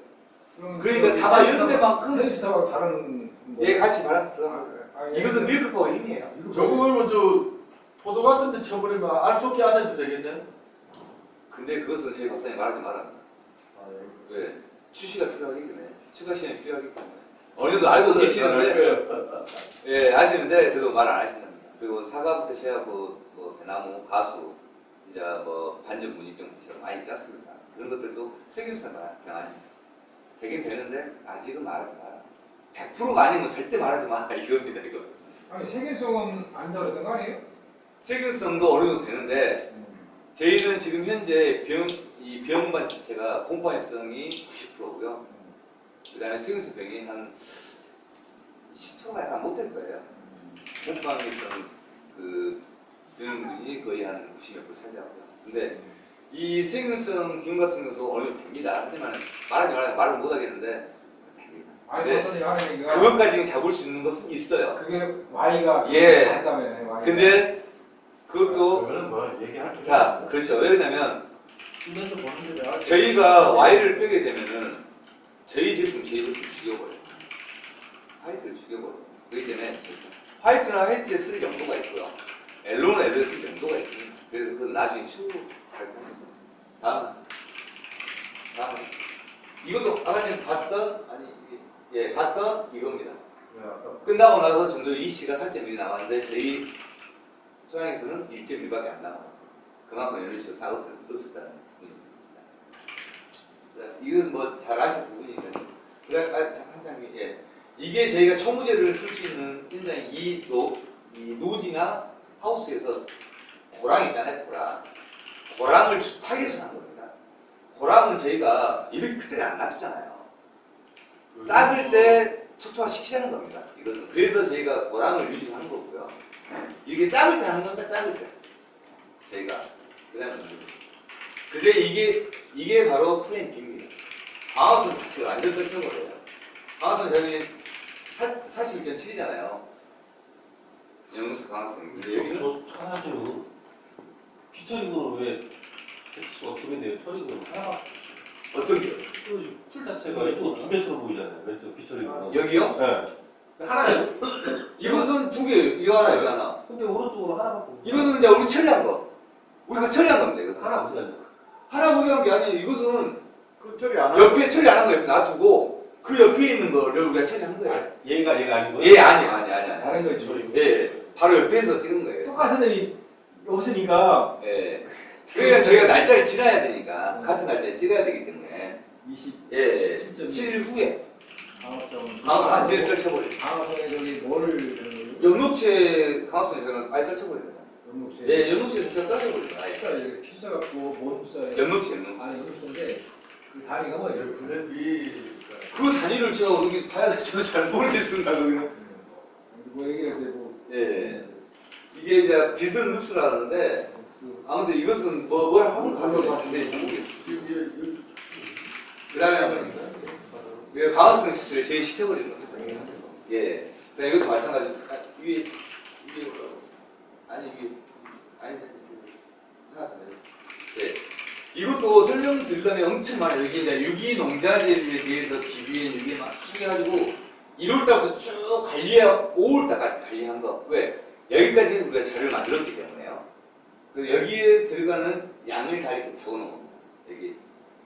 그러니까 다마 이런 데만큼 세이스타하고 다른 뭐. 얘 같이 발랐어. 아니, 이것은 밀크파워 힘이에요. 저거 그러면 저 포도 같은 데 쳐버리면 알 수 없게 안 해도 되겠네? 근데 그것은 저희 박사님 말하지 말아요. 아, 예. 왜? 출시가 필요하기 때문에, 추가 시간이 필요하기 때문에. 어느 정도 알고 계시는데, 예, 아시는데, 그래도 말 안 하신답니다. 그리고 사과부터 시작하고, 뭐, 대나무, 가수, 이제 뭐, 반전 문익병처럼 많이 있지 않습니까? 그런 것들도 세균성 병아니 되긴 되는데, 아직은 말하지 마라. 100%가 아니면 절대 말하지 마. 이겁니다, 이거. 아니 세균성은 안 다르던 거 아니에요? 세균성도 어느 정도 되는데, 저희는 지금 현재 이 병반 자체가 곰팡이성이 90%고요. 그 다음에 세균성 병이 한 10%가 약간 못 될 거예요. 곰팡이성 그 병균이 거의 한 90몇% 차지하고요. 근데 이 세균성 기운 같은 것도 어느 정도 됩니다. 하지만 말하지 말아요. 말을 못 하겠는데 됩니다. 아니 네. 어떤 하니까 그것까지 잡을 수 있는 것은 있어요. 그게 Y가 예. 한다음에 Y가. 근데 그것도 그거는 뭐 얘기할 게 자 그렇죠. 왜 그러냐면 쓰면서 보는 게 나을 저희가 Y를 빼게 되면은 저희 제품 죽여버려요. 화이트를 죽여버려요. 그렇기 때문에 화이트나 화이트에 쓸 용도가 있고요. 옐로우나 옐로우에 쓸 용도가 있습니다. 그래서 그건 나중에 추후 발표하실 거예요. 다음 이것도 아까 전에 봤던 봤던 이겁니다. 끝나고 나서 점점 이 씨가 4.1이 나왔는데 저희 소양에서는 1.1밖에 안 나와요. 그만큼 연료치가 싹을 넣었다는 부분입니다. 이건 뭐 잘 아실 부분인데, 그다음 사장님, 이게 저희가 초무제를 쓸 수 있는 굉장히 이 노지나 하우스에서 고랑 있잖아요, 고랑. 고랑을 타겟으로 한 겁니다. 고랑은 저희가 이렇게 그때가 안 놔두잖아요. 작을 때 초토화 시키자는 겁니다. 이것은 그래서 저희가 고랑을 유지하는 거고요. 이게 작을 때 하는 겁니다. 작을 때 저희가 그다음에 근데 이게 바로 플랜 B입니다. 방어선 자체가 완전 떨쳐버려요. 방어선 저희 41.7이잖아요. 영수 강화성. 근데 여기는 하나도 피처링으로 왜 텍스가 두 개인데 터링은 하나 어떤 게요? 풀 자체가 이쪽은 두 개처럼 보이잖아요. 왼쪽 피처링은 여기요? 네. 하나요. 이것은 두 개, 이거 하나, 이거 하나. 근데 오른쪽으로 하나밖에 없어요. 이거는 이제 우리 처리한 거. 우리가 처리한 겁니다. 이것은. 하나 어디 갔냐? 하나 보기한 게 아니에요. 이것은 그 처리 안 하고 옆에 처리 안 한 거 옆에 놔두고 그 옆에 있는 거를 우리가 처리한 거예요. 얘가 아니고. 예, 아니에요. 다른 거죠. 예, 바로 옆에서 찍은 거예요. 똑같은 애이 없으니까 예. 그러니까 저희가 날짜를 지나야 되니까 같은 날짜에 찍어야 되기 때문에 20 예, 7.2. 7일 후에 강화성 강화성 완전히 떨쳐버려요. 강화성에 저기 뭘 연록체 강화성에 저는 아예 떨쳐버려요. 연목체 예, 연록체 자체가 떨쳐버려요. 아예. 숫자 이렇게 키자 갖고 뭔 숫자에 연록체. 아니 연목체인데 그 다리가 뭐예요? 플랜 B 그 단위를 제가 여기 봐야 될 저도 잘 모르겠습니다. 그거는. 뭐 얘기해야 되고 예. 이게 이제 비슬 룩스라는데 아무튼 이것은 뭘 하는 거 자세히 잘 모르겠어요. 지금 그 다음에 우리가 강화성 수술을 제일 시켜버리는 거죠. 예. 그다음에 이것도 마찬가지로 위에 올라가고 아니 하나 더 내려. 예. 이것도 설명드리려면 엄청 많아요. 여기 이제 유기농자재에 대해서 기비엔 이게 막 쭉 해가지고 1월달부터 쭉 관리해 5월달까지 관리한 거. 왜? 여기까지 해서 우리가 자료를 만들었기 때문에요. 그래서 여기에 들어가는 양을 다 이렇게 적어놓은 겁니다. 여기.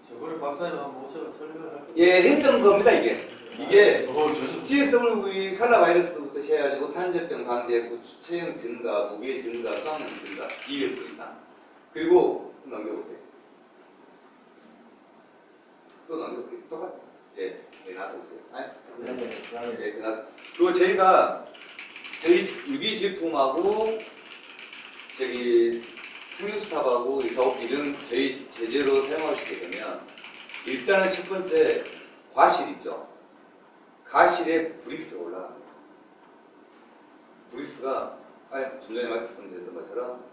저거를 박사님 한번 모셔서 설명을 할 예, 했던 겁니다, 이게. 이게 전혀 TSWV 칼라 바이러스부터 시작해가지고 탄저병 방제, 체형 증가, 무게 증가, 수학능 증가 200% 이상. 그리고 넘겨보세요. 또 넘겨보세요. 똑같아. 예, 예, 놔둬보세요. 예, 그리고 저희가 저희 유기 제품하고 저기 생유수탑하고 이런 저희 제재로 사용하시게 되면 일단은 첫 번째 과실 있죠. 가실에 브릭스가 올라갑니다. 브릭스가 좀 전에 말씀드렸던 것처럼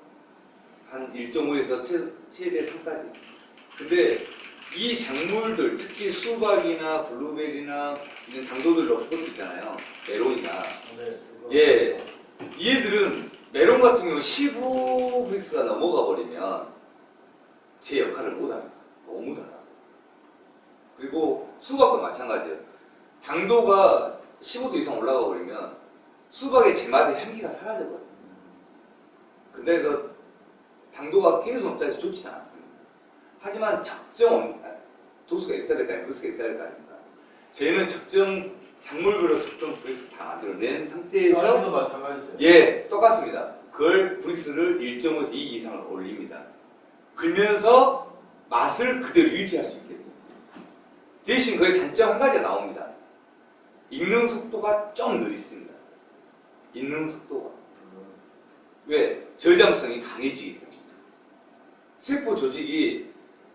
한 1.5에서 최대 3까지. 근데 이 작물들, 특히 수박이나 블루베리나 이런 당도들 높은 있잖아요. 메론이나. 예. 얘들은 메론 같은 경우 15 브릭스가 넘어가 버리면 제 역할을 못합니다. 너무 달아. 그리고 수박도 마찬가지예요. 당도가 15도 이상 올라가 버리면 수박의 제맛의 향기가 사라져버려요. 근데 그래서 당도가 계속 높다 해서 좋지는 않습니다. 하지만 적정 도수가 있어야 될 거 아닙니까? 도수가 있어야 될 거 아닙니까? 저희는 적정 작물별로 적정 브릭스 다 만들어낸 상태에서 도 마찬가지죠. 예, 똑같습니다. 그걸 브릭스를 1.5에서 2 이상을 올립니다. 그러면서 맛을 그대로 유지할 수 있게 됩니다. 대신 거의 단점 한 가지가 나옵니다. 익는 속도가 좀 느릿습니다. 익는 속도가. 왜? 저장성이 강해지기 때문에. 세포 조직이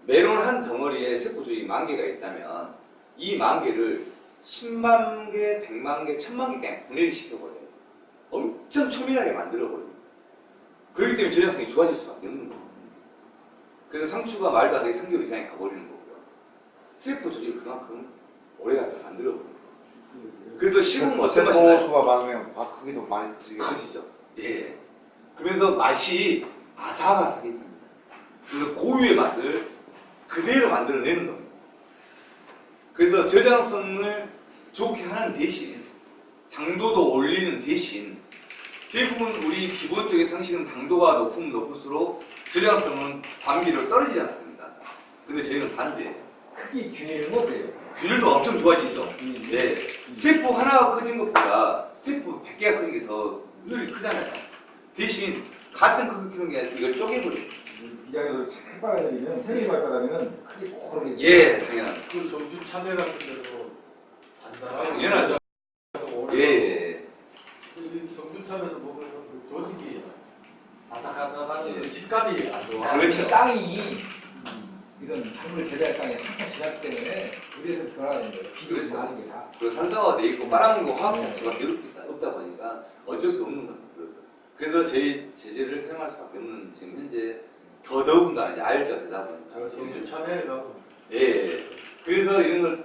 메론 한 덩어리에 세포 조직이 10,000개가 있다면 이 10,000개를 10만 개, 100만 개, 1000만 개 그냥 분해를 시켜버려요. 엄청 초밀하게 만들어버려요. 그렇기 때문에 저장성이 좋아질 수밖에 없는 거예요. 그래서 상추가 말도 안 되게 3개월 이상이 가버리는 거고요. 세포 조직을 그만큼 오래 갖다 만들어버려요. 그래서 씹으면 어떤 맛이 나요? 수가 많으면 크기도 많이 들게 커지죠. 예. 그러면서 맛이 아삭아삭해집니다. 그래서 고유의 맛을 그대로 만들어내는 겁니다. 그래서 저장성을 좋게 하는 대신 당도도 올리는 대신 대부분 우리 기본적인 상식은 당도가 높으면 높을수록 저장성은 반비로 떨어지지 않습니다. 근데 저희는 반대예요. 크기 균일은 어때요? 균일도 엄청 좋아지죠. 네. 세포 하나가 커진 것보다 세포 100개가 커진 게 더 효율이 크잖아요. 대신 같은 크기 키우는 게 아니라 이걸 쪼개버려요. 이장에서 착 빨아들이면 세밀 발달하면 크게 고르게 예, 당연하죠. 그 성주 참외 같은 경우 단단하고 당연하죠. 예, 예. 이 성주 참외도 보면 그 조직이 아삭아삭한 예. 그 식감이 안 좋아. 그렇죠. 땅이 이런 작물을 재배할 땅이 한참 지났기 때문에 그래서 변화하는 거예요. 비교해서 그렇죠. 나는 게 다. 그리고 산성화돼 있고 빨아먹는 거 화학 자체가 없다 보니까 어쩔 수 없는 겁니다. 그래서 저희 제재를 사용할 수밖에 없는 지금 현재 더더군다나 이제 알기가 되다 보니까. 저 성주 참외가 예, 예. 그래서 이런 걸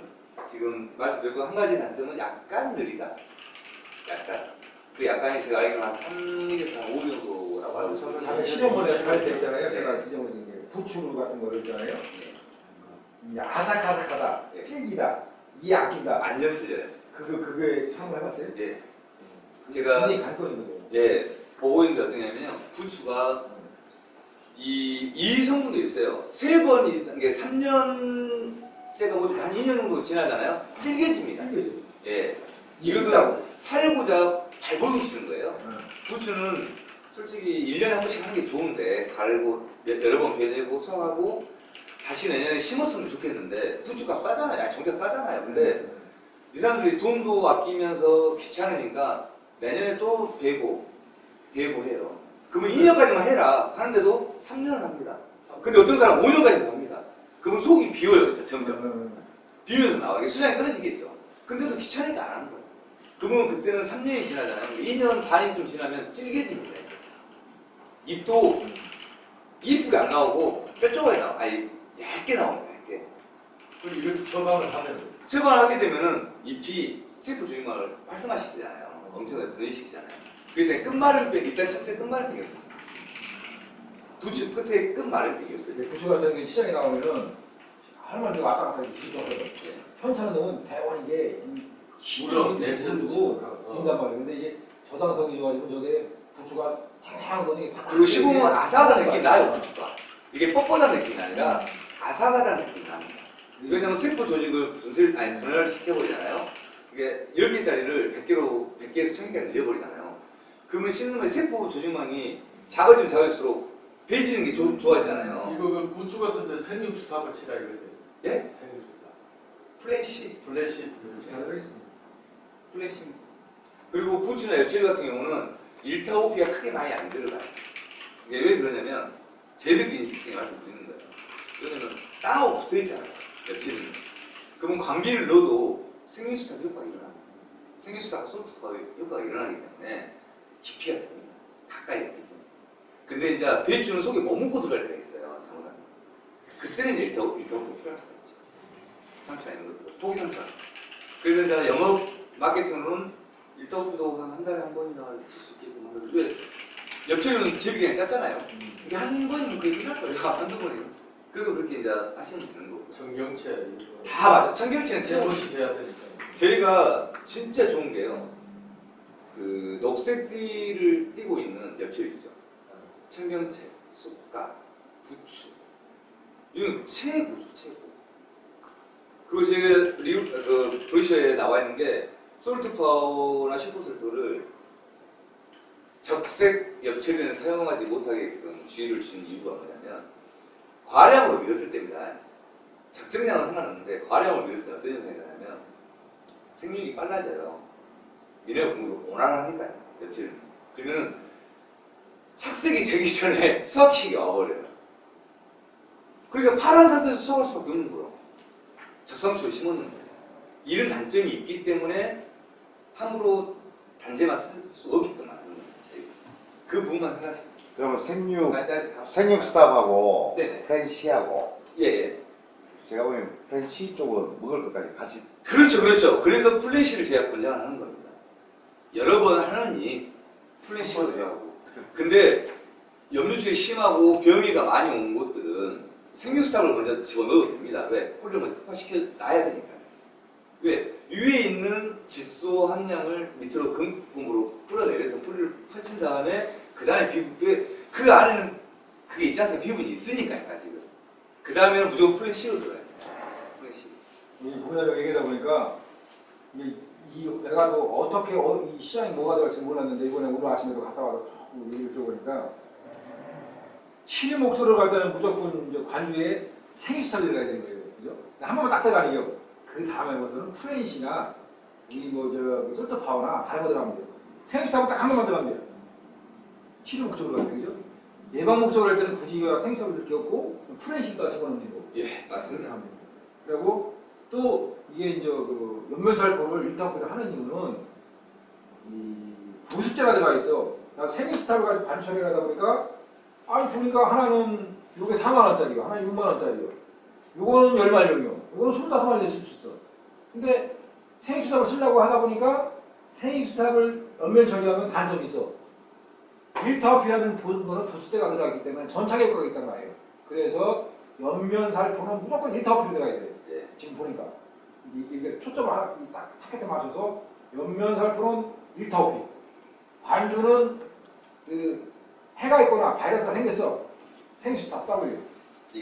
지금 말씀드렸고 한 가지 단점은 약간 느리다. 약간. 그 약간이 제가 알기로는 한 3에서 한 5 정도라고 알고 있어요. 다음에 실험원에 할때 있잖아요. 제가 잊어버린 게 부추 같은 거를 있잖아요. 이 아삭아삭하다, 예. 질기다, 이 아낀다. 완전 틀려요. 그게 사용을 해봤어요? 예. 제가 굉장히 관건이거든요. 예, 보고 있는데 어떠냐면요. 부추가 이 성분도 있어요. 3번이 게 3년째가 뭐한 2년 정도 지나잖아요. 질겨집니다. 예. 이것은 살고자 발버둥 치는 거예요. 부추는 솔직히 1년에 한 번씩 하는 게 좋은데 갈고 여러 번 배내고 수확하고 다시 내년에 심었으면 좋겠는데 부추값 싸잖아요. 아니, 정작 싸잖아요. 근데 이 사람들이 돈도 아끼면서 귀찮으니까 내년에 또 배고 해요. 그러면 2년까지만 해라 하는데도 3년을 합니다. 근데 어떤 사람은 5년까지 합니다. 그러면 속이 비워요. 이제 점점. 비면서 나와. 수량이 떨어지겠죠. 근데도 귀찮으니까 안 하는 거예요. 그러면 그때는 3년이 지나잖아요. 2년 반이 좀 지나면 질겨집니다. 이제. 잎도 이쁘게 안 나오고 뾰족하게 나와. 아니 얇게 나옵니다. 얇게. 그 이걸 처방을 하면 처방하게 되면은 잎이 세포 조직막을 활성화시키잖아요. 엄청나게 분해시키잖아요. 그때 끝마름백, 일단 첫째 끝마름백이 없어요. 부추 끝에 끝마름백이 없어요. 이제 부추 같은 게 시장에 나오면은 할머니가 왔다 갔다 뒤집어요. 현찰은 너무 대원이게 물론 냄새도 고 시원하고. 인단 말이에요. 근데 이게 저장성이 가지고 저게 부추가 탱탱한 거니 그리고 씹으면 아삭한 느낌이 나요, 부추가. 이게 뻣뻣한 느낌이 아니라 아삭하다는 느낌이 납니다. 왜냐면 세포 조직을 분해를 시켜버리잖아요. 이게 10개짜리를 100개에서 1000개까지 늘려버리잖아요. 그러면 씹는 세포 조직망이 작아지면 작을수록 배지는 게 좋아지잖아요. 이거 그 부추 같은데 생육수탑을 치라 이거지. 예? 생육수탑. 플래시. 플래시. 플래시. 그리고 부추나 엽채리 같은 경우는 일타오피가 크게 많이 안 들어가요. 이게 왜 그러냐면 쟤들끼리 입생이 말씀드리는 거예요. 왜냐면 땅하고 붙어 있잖아요. 엽채리는. 그러면 광비를 넣어도 생리수탑 효과가 일어나요. 생리수탑과 솔트가 효과가 일어나기 때문에 깊이가 됩니다. 가까이 있기 때문에. 근데 이제 배추는 속에 머금고 들어갈 때가 있어요. 잘못하면. 그때는 이제 일타오피가 필요할 수가 있죠. 상처나 이런 것들. 포기 상처. 그래서 이제 영업 마케팅으로는 일타오피도 한 달에 한 번이나 이렇게 칠 수 있게끔 하거든요. 왜? 엽채리는 제비 그냥 짰잖아요. 이게 한 번이면 그게 끝날 거예요. 한두 번이면. 그래서 그렇게 이제 하시면 되는 거고. 청경채 이거. 다 맞아. 청경채는 세 진짜 번씩 해야 되니까. 저희가 진짜 좋은 게요. 그 녹색띠를 띠고 있는 엽채리죠. 청경채, 쑥갓, 부추. 이건 최고죠, 최고. 그리고 제가 그 브로셔에 나와 있는 게 솔트 파워나 슈퍼솔트를 적색 엽채리는 사용하지 못하게끔 주의를 주는 이유가 뭐냐면 과량으로 밀었을 때입니다. 적정량은 상관없는데 과량으로 밀었을 때 어떤 현상이 나냐면 생육이 빨라져요. 미네랄 공급이 원활하니까요. 엽채리는. 그러면은 착색이 되기 전에 수확식이 와버려요. 그러니까 파란 상태에서 수확할 수밖에 없는 거예요. 적상추를 심었는데. 이런 단점이 있기 때문에 함부로 단제만 쓸 수 없게끔 만드는 거예요. 그 부분만 생각하시면 그러면 돼요. 생육 스탑하고 네네. 프렌시하고 예, 예. 제가 보기엔 프렌시 쪽은 먹을 것까지 같이 그렇죠, 그렇죠. 그래서 플래시를 제가 권장을 하는 겁니다. 여러 번 하느니 플래시로 들어가고. 근데 염류수에 심하고 병이가 많이 온 곳들은 생육스탑을 먼저 집어넣어도 됩니다. 왜? 뿌리를 먼저 폭파시켜 놔야 되니까요. 왜? 위에 있는 질소 함량을 밑으로 금품으로 뿌려내려서 뿌리를 펼친 다음에 그 다음에 피부, 그 안에는 그게 있지 않습니까? 비분이 있으니까요, 아직은. 그 다음에는 무조건 플래시로 들어가야 돼요. 플래시. 이 부분을 얘기하다 보니까 이제 내가 또 어떻게 이 시장이 뭐가 될지 몰랐는데 이번에 오늘 아침에도 갔다 와서 조금 얘기를 들어보니까 치료 목적으로 갈 때는 무조건 이제 관주에 생유수탑이 들어가야 되는 거예요, 그죠? 한 번만 딱 들어가니요. 그 다음에부터는 프렌시나 우리 뭐저 솔트파워나 다른 거 들어가면 돼요. 생유수탑은 딱 한 번만 들어가면 돼요. 치료 목적으로 가야 되죠. 예방 목적으로 할 때는 굳이 생유수탑을 이렇게 없고 프렌시도 집어넣으면 되고. 예, 맞습니다. 그리고 또 이게 이제 그 연면살포를 일타오피를 하는 이유는 이 부습제가 들어가 있어. 나 생유스탑을 가지고 반처리를 하다 보니까 아니 보니까 하나는 요게 4만 원짜리고 하나는 6만 원짜리요. 요거는 10마리용이요. 요거는 25마리 쓸 수 있어. 근데 생유스탑을 쓰려고 하다 보니까 생유스탑을 연면 처리하면 단점이 있어. 일타오피하는 거는 부습제가 들어가기 때문에 전차계 효과가 있단 말이에요. 그래서 연면살포는 무조건 일타오피로 들어가야 돼요. 예. 지금 보니까 이게 초점을 딱 타겟에 맞춰서 연면살포는 일타오피, 관주는 그 해가 있거나 바이러스가 생겼어. 생수탑 W.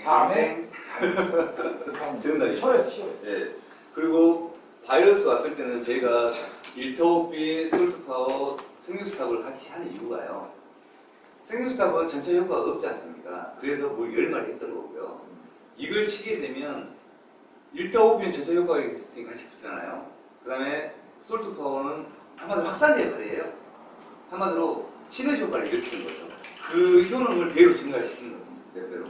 다음에 정답이죠. 쉬어요. 예. 그리고 바이러스 왔을 때는 저희가 일타오피, 솔트파워, 생유수탑을 같이 하는 이유가요. 생유수탑은 전체 효과가 없지 않습니까? 그래서 물 10마리 했던 거고요. 이걸 치게 되면 일타오피는 전체 효과가 있으니 같이 붙잖아요. 그 다음에 솔트파워는 한마디로 확산제 역할이에요. 한마디로 시너지 효과를 일으키는 거죠. 그 효능을 배로 증가시키는 거죠. 몇 배로.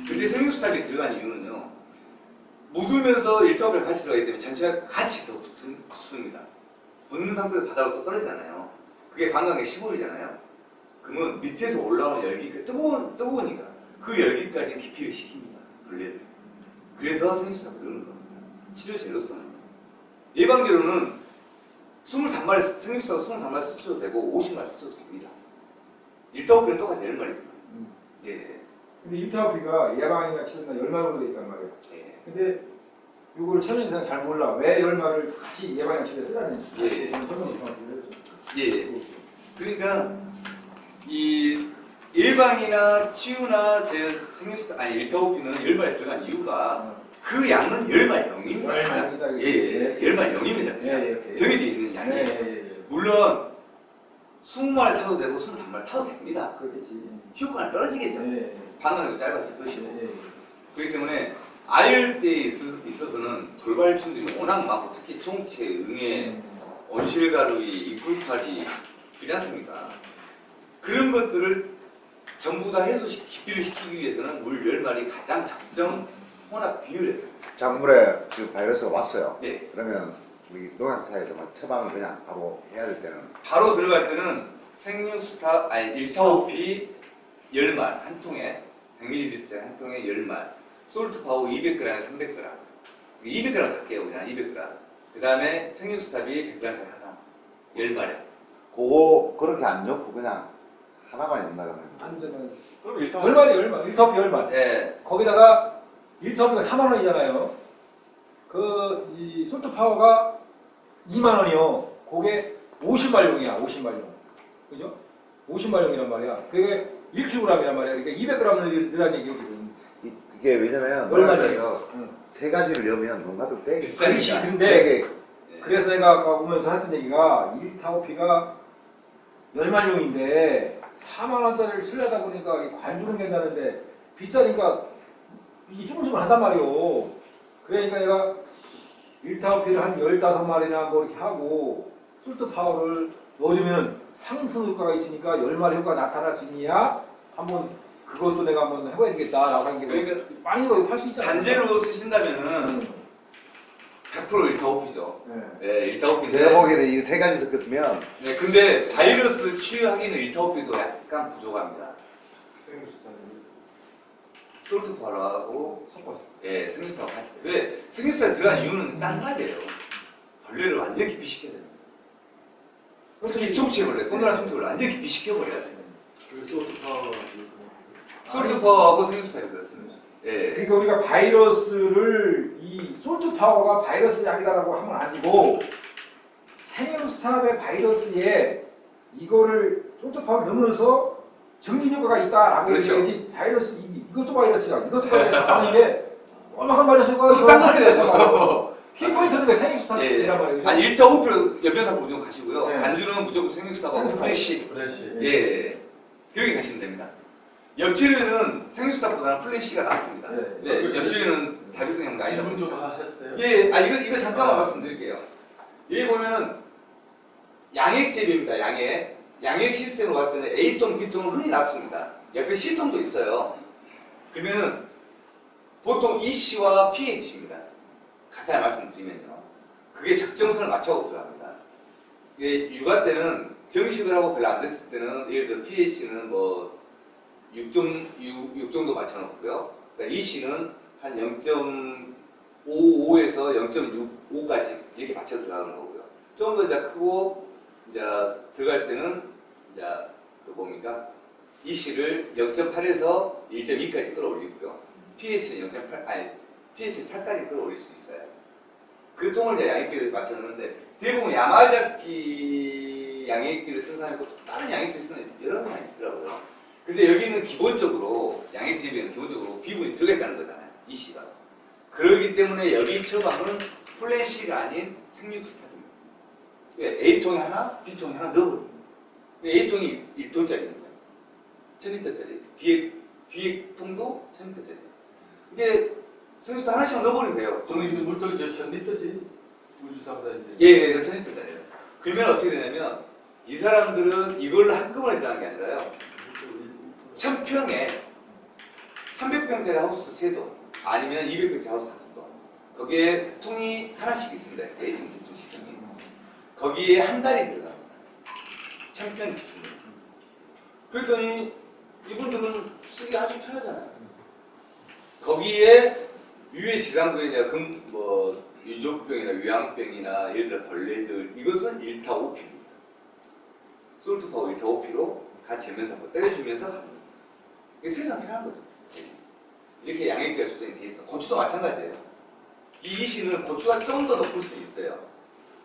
근데 생유수탑이 들어간 이유는요. 묻으면서 일타오피랑 같이 들어가기 때문에 전체가 같이 더 붙습니다. 붙는 상태에서 바닥으로 또 떨어지잖아요. 그게 방광의 15일이잖아요. 그러면 밑에서 올라오는 열기가 뜨거우니까 그 열기까지 기피를 시킵니다. 벌레를. 그래서 생유수탑을 넣는 겁니다. 치료 제로성은. 예방제로는 21마리, 생유수탑을 21마리 쓰셔도 되고 50마리 쓰셔도 됩니다. 일타오피는 똑같이 10마리지만. 예. 근데 일타오피가 예방이나 치료나 10마리로 돼 있단 말이에요. 예. 근데 이걸 천연세상 잘 몰라. 왜 10마리를 같이 예방이나 치료에 쓰라는지. 예. 저는 설명 좀 해주세요. 예. 그러니까 이 예방이나 치유나 제 생유수탑 아니 일타오피는 10마리 들어간 이유가 그 양은 열말 0입니다. 열말입니다. 예, 열말 0입니다. 예. 정해져 있는 양이에요. 물론 20마리 타도 되고 21마리 타도 됩니다. 그렇겠지. 효과는 떨어지겠죠. 예. 방광도 짧아질 것이고. 예. 그렇기 때문에 아열대에 있어서는 돌발충들이 워낙 많고 특히 총체, 응애, 온실가루이, 이풀파리 그렇지 않습니까? 그런 것들을 전부 다 기피를 시키기 위해서는 물 10마리 가장 적정 혼합 비율에서 작물에 그 바이러스가 왔어요. 네. 그러면 우리 농약사에서 막 처방을 그냥 바로 해야 될 때는 바로 들어갈 때는 생육스타 아니 일타오피 10말 한 통에 100ml짜리 한 통에 10말 솔트 파워 200g에 300g 200g 살게요 그냥 200g 그 다음에 생육스탑이 100g짜리 하나 10마리 그거 그렇게 안 넣고 그냥 하나만 넣는다 그러면 안전은 그럼 일단 열말이 1터피 열말. 예. 거기다가 1터피가 4만 원이잖아요. 이 솔트 파워가 2만 원이요. 그게 50마리용이야. 50마리용. 그죠? 50마리용이란 말이야. 그게 1kg이란 말이야. 그러니까 200g을 넣으라는 얘기예요, 지금. 이게 왜냐면 얼마나 농약사에서 응. 세 가지를 넣으면 농가도 빼기 비싸니까. 근데 되게 그래서 내가 아까 보면서 했던 얘기가 1타오피가 열말용인데 4만 원짜리를 쓰려다 보니까 이 관주는 괜찮은데 비싸니까 이게 쭈글쭈글 한단 말이오. 그러니까 내가 1타오피를 한 15마리나 뭐 이렇게 하고 솔트 파워를 넣어주면 상승 효과가 있으니까 10마리 효과가 나타날 수 있느냐? 한번 그것도 내가 한번 해봐야 되겠다라고 한 게 그러니까 많이 이거 할수 있잖아. 단제로 쓰신다면은 100% 일타오피죠. 네. 예, 일타오피인데 제가 보기에는 이 세 가지 섞었으면 네, 근데 바이러스 치유하기는 일타오피도 약간 부족합니다. 솔트 파워하고 섞어서. 예, 생육수하고 같이 돼요. 왜? 생육수에 들어간 이유는 딱 한 가지예요. 벌레를 완전 기피시켜야 돼요. 특히 총체벌레, 꼼꼼한 총체벌레 완전 기피시켜버려야 돼요. 그래서 솔트 파워가 솔트 파워하고 생육수탑이 그렇습니다. 예. 그러니까 우리가 바이러스를 이 솔트 파워가 바이러스 약이다라고 하면 아니고 생육스탑의 바이러스에 이거를 솔트 파워를 넣으면서 증진 효과가 있다라고 그렇죠. 얘기해야지 바이러스 이것도 바이러스야 이것도 바이러스 하는 게 얼마나 바이러스가 싼 거 써야죠. 키포인트는 게 예, 예. 생육스탑이란 말이죠. 아니, 일타오피로 연변사고 무조건 가시고요. 네. 간주는 무조건 생육수탑하고 플래시. 프레시. 예, 예. 그렇게 가시면 됩니다. 엽치류는 생육수탑보다는 플래시가 낫습니다. 네. 네, 엽치류는 다비성형 아니다 질문 좀 보니까. 해도 돼요? 예, 이거 잠깐만 말씀드릴게요. 여기 보면은 양액재배입니다. 양액 시스템으로 봤을 때는 A통, B통은 흔히 놔둡니다. 옆에 C통도 있어요. 그러면은 보통 EC와 pH입니다. 간단히 말씀드리면요. 그게 적정선을 맞춰서 들어갑니다. 이게 육아 때는 정식을 하고 별로 안 됐을 때는 예를 들어 pH는 뭐 6 정도 맞춰놓고요. 그러니까 EC는 한 0.55에서 0.65까지 이렇게 맞춰서 들어가는 거고요. 좀 더 이제 크고 이제 들어갈 때는 이제 그 뭡니까? EC를 0.8에서 1.2까지 끌어올리고요. pH는 0.8 아니 pH는 8까지 끌어올릴 수 있어요. 그 통을 이제 양액비를 맞춰놓는데 대부분 야마자키 양액비를 쓰는 사람이 있고 다른 양액비를 쓰는 여러 사람이 있더라고요. 근데 여기는 기본적으로 양액재배는 기본적으로 비분이 들어가 있다는 거잖아요. EC가. 그렇기 때문에 여기 처방은 플래시가 아닌 생육스탑입니다. A통이 하나, B통이 하나 넣어버립니다. A통이 1톤짜리입니다. 1000리터짜리. B통도 1000리터짜리. 이게 생육수탑 하나씩만 넣어버리면 돼요. 저는 이미 물떡이 저 1000리터지 우주상자인데. 예, 1000리터짜리예요. 그러면 어떻게 되냐면 이 사람들은 이걸 한꺼번에 들어가는 게 아니라요. 1000평에 300평짜리 하우스 3동 아니면 200평짜리 하우스 5동 거기에 통이 하나씩 있습니다. A통, B통, C통이 거기에 한 달이 들어갑니다. 1000평 기준으로. 그랬더니 이분들은 쓰기 아주 편하잖아요. 거기에 유해 지상부에 이제 유족병이나 위양병이나 예를 들어 벌레들 이것은 1타 5피입니다. 솔트 파워 1타 5피로 같이 면사포 때려주면서 갑니다. 이게 세상 편한 거죠. 이렇게 양액비가 조정이 되어 있다. 고추도 마찬가지예요. 이 이시는 고추가 좀 더 높을 수 있어요.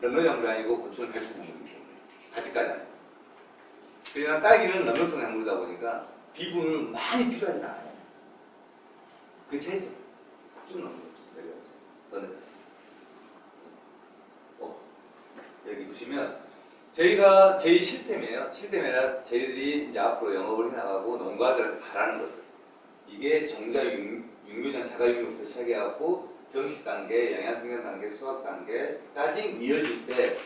런너작물이 아니고 고추는 갈색 작물이기 때문에 가지까지 아니고. 그러나 딸기는 런너성 작물이다 보니까 비분을 많이 필요하지 않아요. 그 차이죠. 쭉 넣는 거죠. 보시면 저희가 저희 시스템이에요. 시스템이라 저희들이 이제 앞으로 영업을 해나가고 농가들한테 바라는 것들. 이게 종자 육류장 자가육류부터 시작해갖고 정식 단계, 영양생산 단계, 수확 단계까지 이어질 때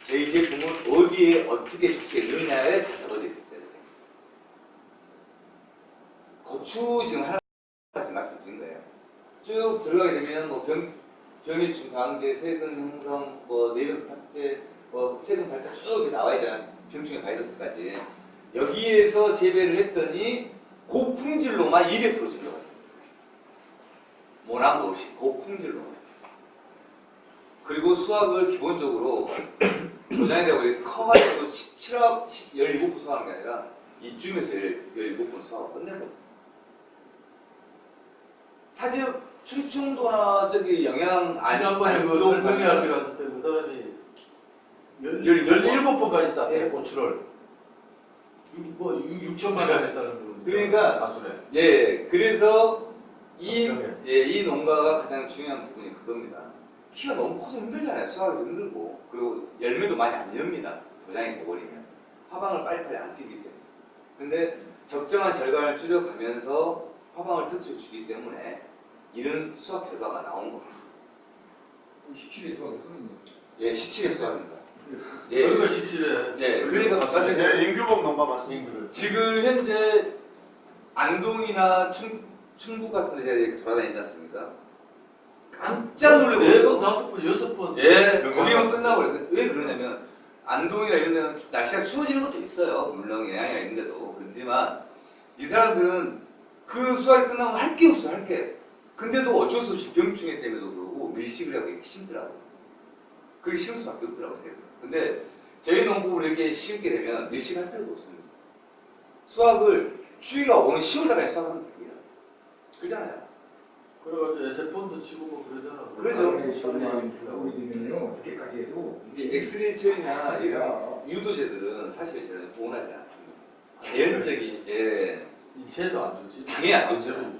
저희 제품은 어디에 어떻게 좋게 넣느냐에 다 적어져 있을 때. 고추 지금 하나 지금 말씀드린 거예요. 쭉 들어가게 되면 뭐 병해충 방제, 세균 형성, 뭐 내병 탑재, 뭐 세균 발달 쭉 이렇게 나와 있잖아요. 병충해 바이러스까지. 여기에서 재배를 했더니 고품질로만 200% 증가가 모난 거 없이 고품질로만. 그리고 수확을 기본적으로 도장에 대고 커가지고 17화, 17번 수확하는 게 아니라 이쯤에서 17번 수확을 끝내거든요. 사실 충청도나 저기 영양 지난번에 그 설명회 때 갔을 때 그 사람이 17번까지 땄대, 고추를. 6천만 원 했다는 분. 그러니까 가수네. 예, 그래서 설명회. 이 농가가 가장 중요한 부분이 그겁니다. 키가 너무 커서 힘들잖아요. 수확이 힘들고 그리고 열매도 많이 안 엽니다. 도장이 돼버리면 화방을 빨리빨리 안 트기 때문에. 근데 적정한 절간을 줄여가면서 화방을 터트려 주기 때문에 이런 수확 결과가 나온 겁니다. 17일 수확을 쓰는 거. 예, 17회 수확입니다. 예, 여기가 17회. 예, 그러니까 말씀드린 네, 임규범 농가 맞습니다. 지금 현재 안동이나 충북 같은 데 제가 이렇게 돌아다니지 않습니까? 깜짝 놀라고 4번, 5번, 6번. 예, 거기만 끝나고 그래요. 왜 그러냐면 안동이나 이런 데는 날씨가 추워지는 것도 있어요. 물론 영향이나 있는데도. 그렇지만 이 사람들은 그 수확이 끝나면 할 게 없어, 할 게. 근데도 어쩔 수 없이 병충해 때문에도 그러고 밀식을 하고 이렇게 심더라고요. 그게 심을 수밖에 없더라고요. 근데 저희 농법을 이렇게 심게 되면 밀식할 필요도 없습니다. 수확을 추위가 오는 10월달까지 수확하면 됩니다. 그렇잖아요. 그래가지고 에세폰도 치고 뭐 그러잖아. 그러죠. 우리들은요 늦게까지 해도 이 엑스레이 처리나 이런 유도제들은 사실 저는 보온하지 않습니다. 자연적인, 예, 인체도 안 좋지. 당연히 안 좋죠.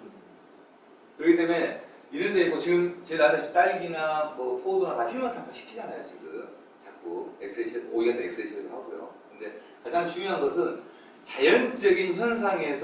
그렇기 때문에 이런 데 있고 지금 제 나라에서 딸기나 뭐 포도나 다 휴먼 타파 시키잖아요 지금 자꾸 엑스레이 오이가 엑스레이 처리도 하고요. 근데 가장 중요한 것은 자연적인 현상에서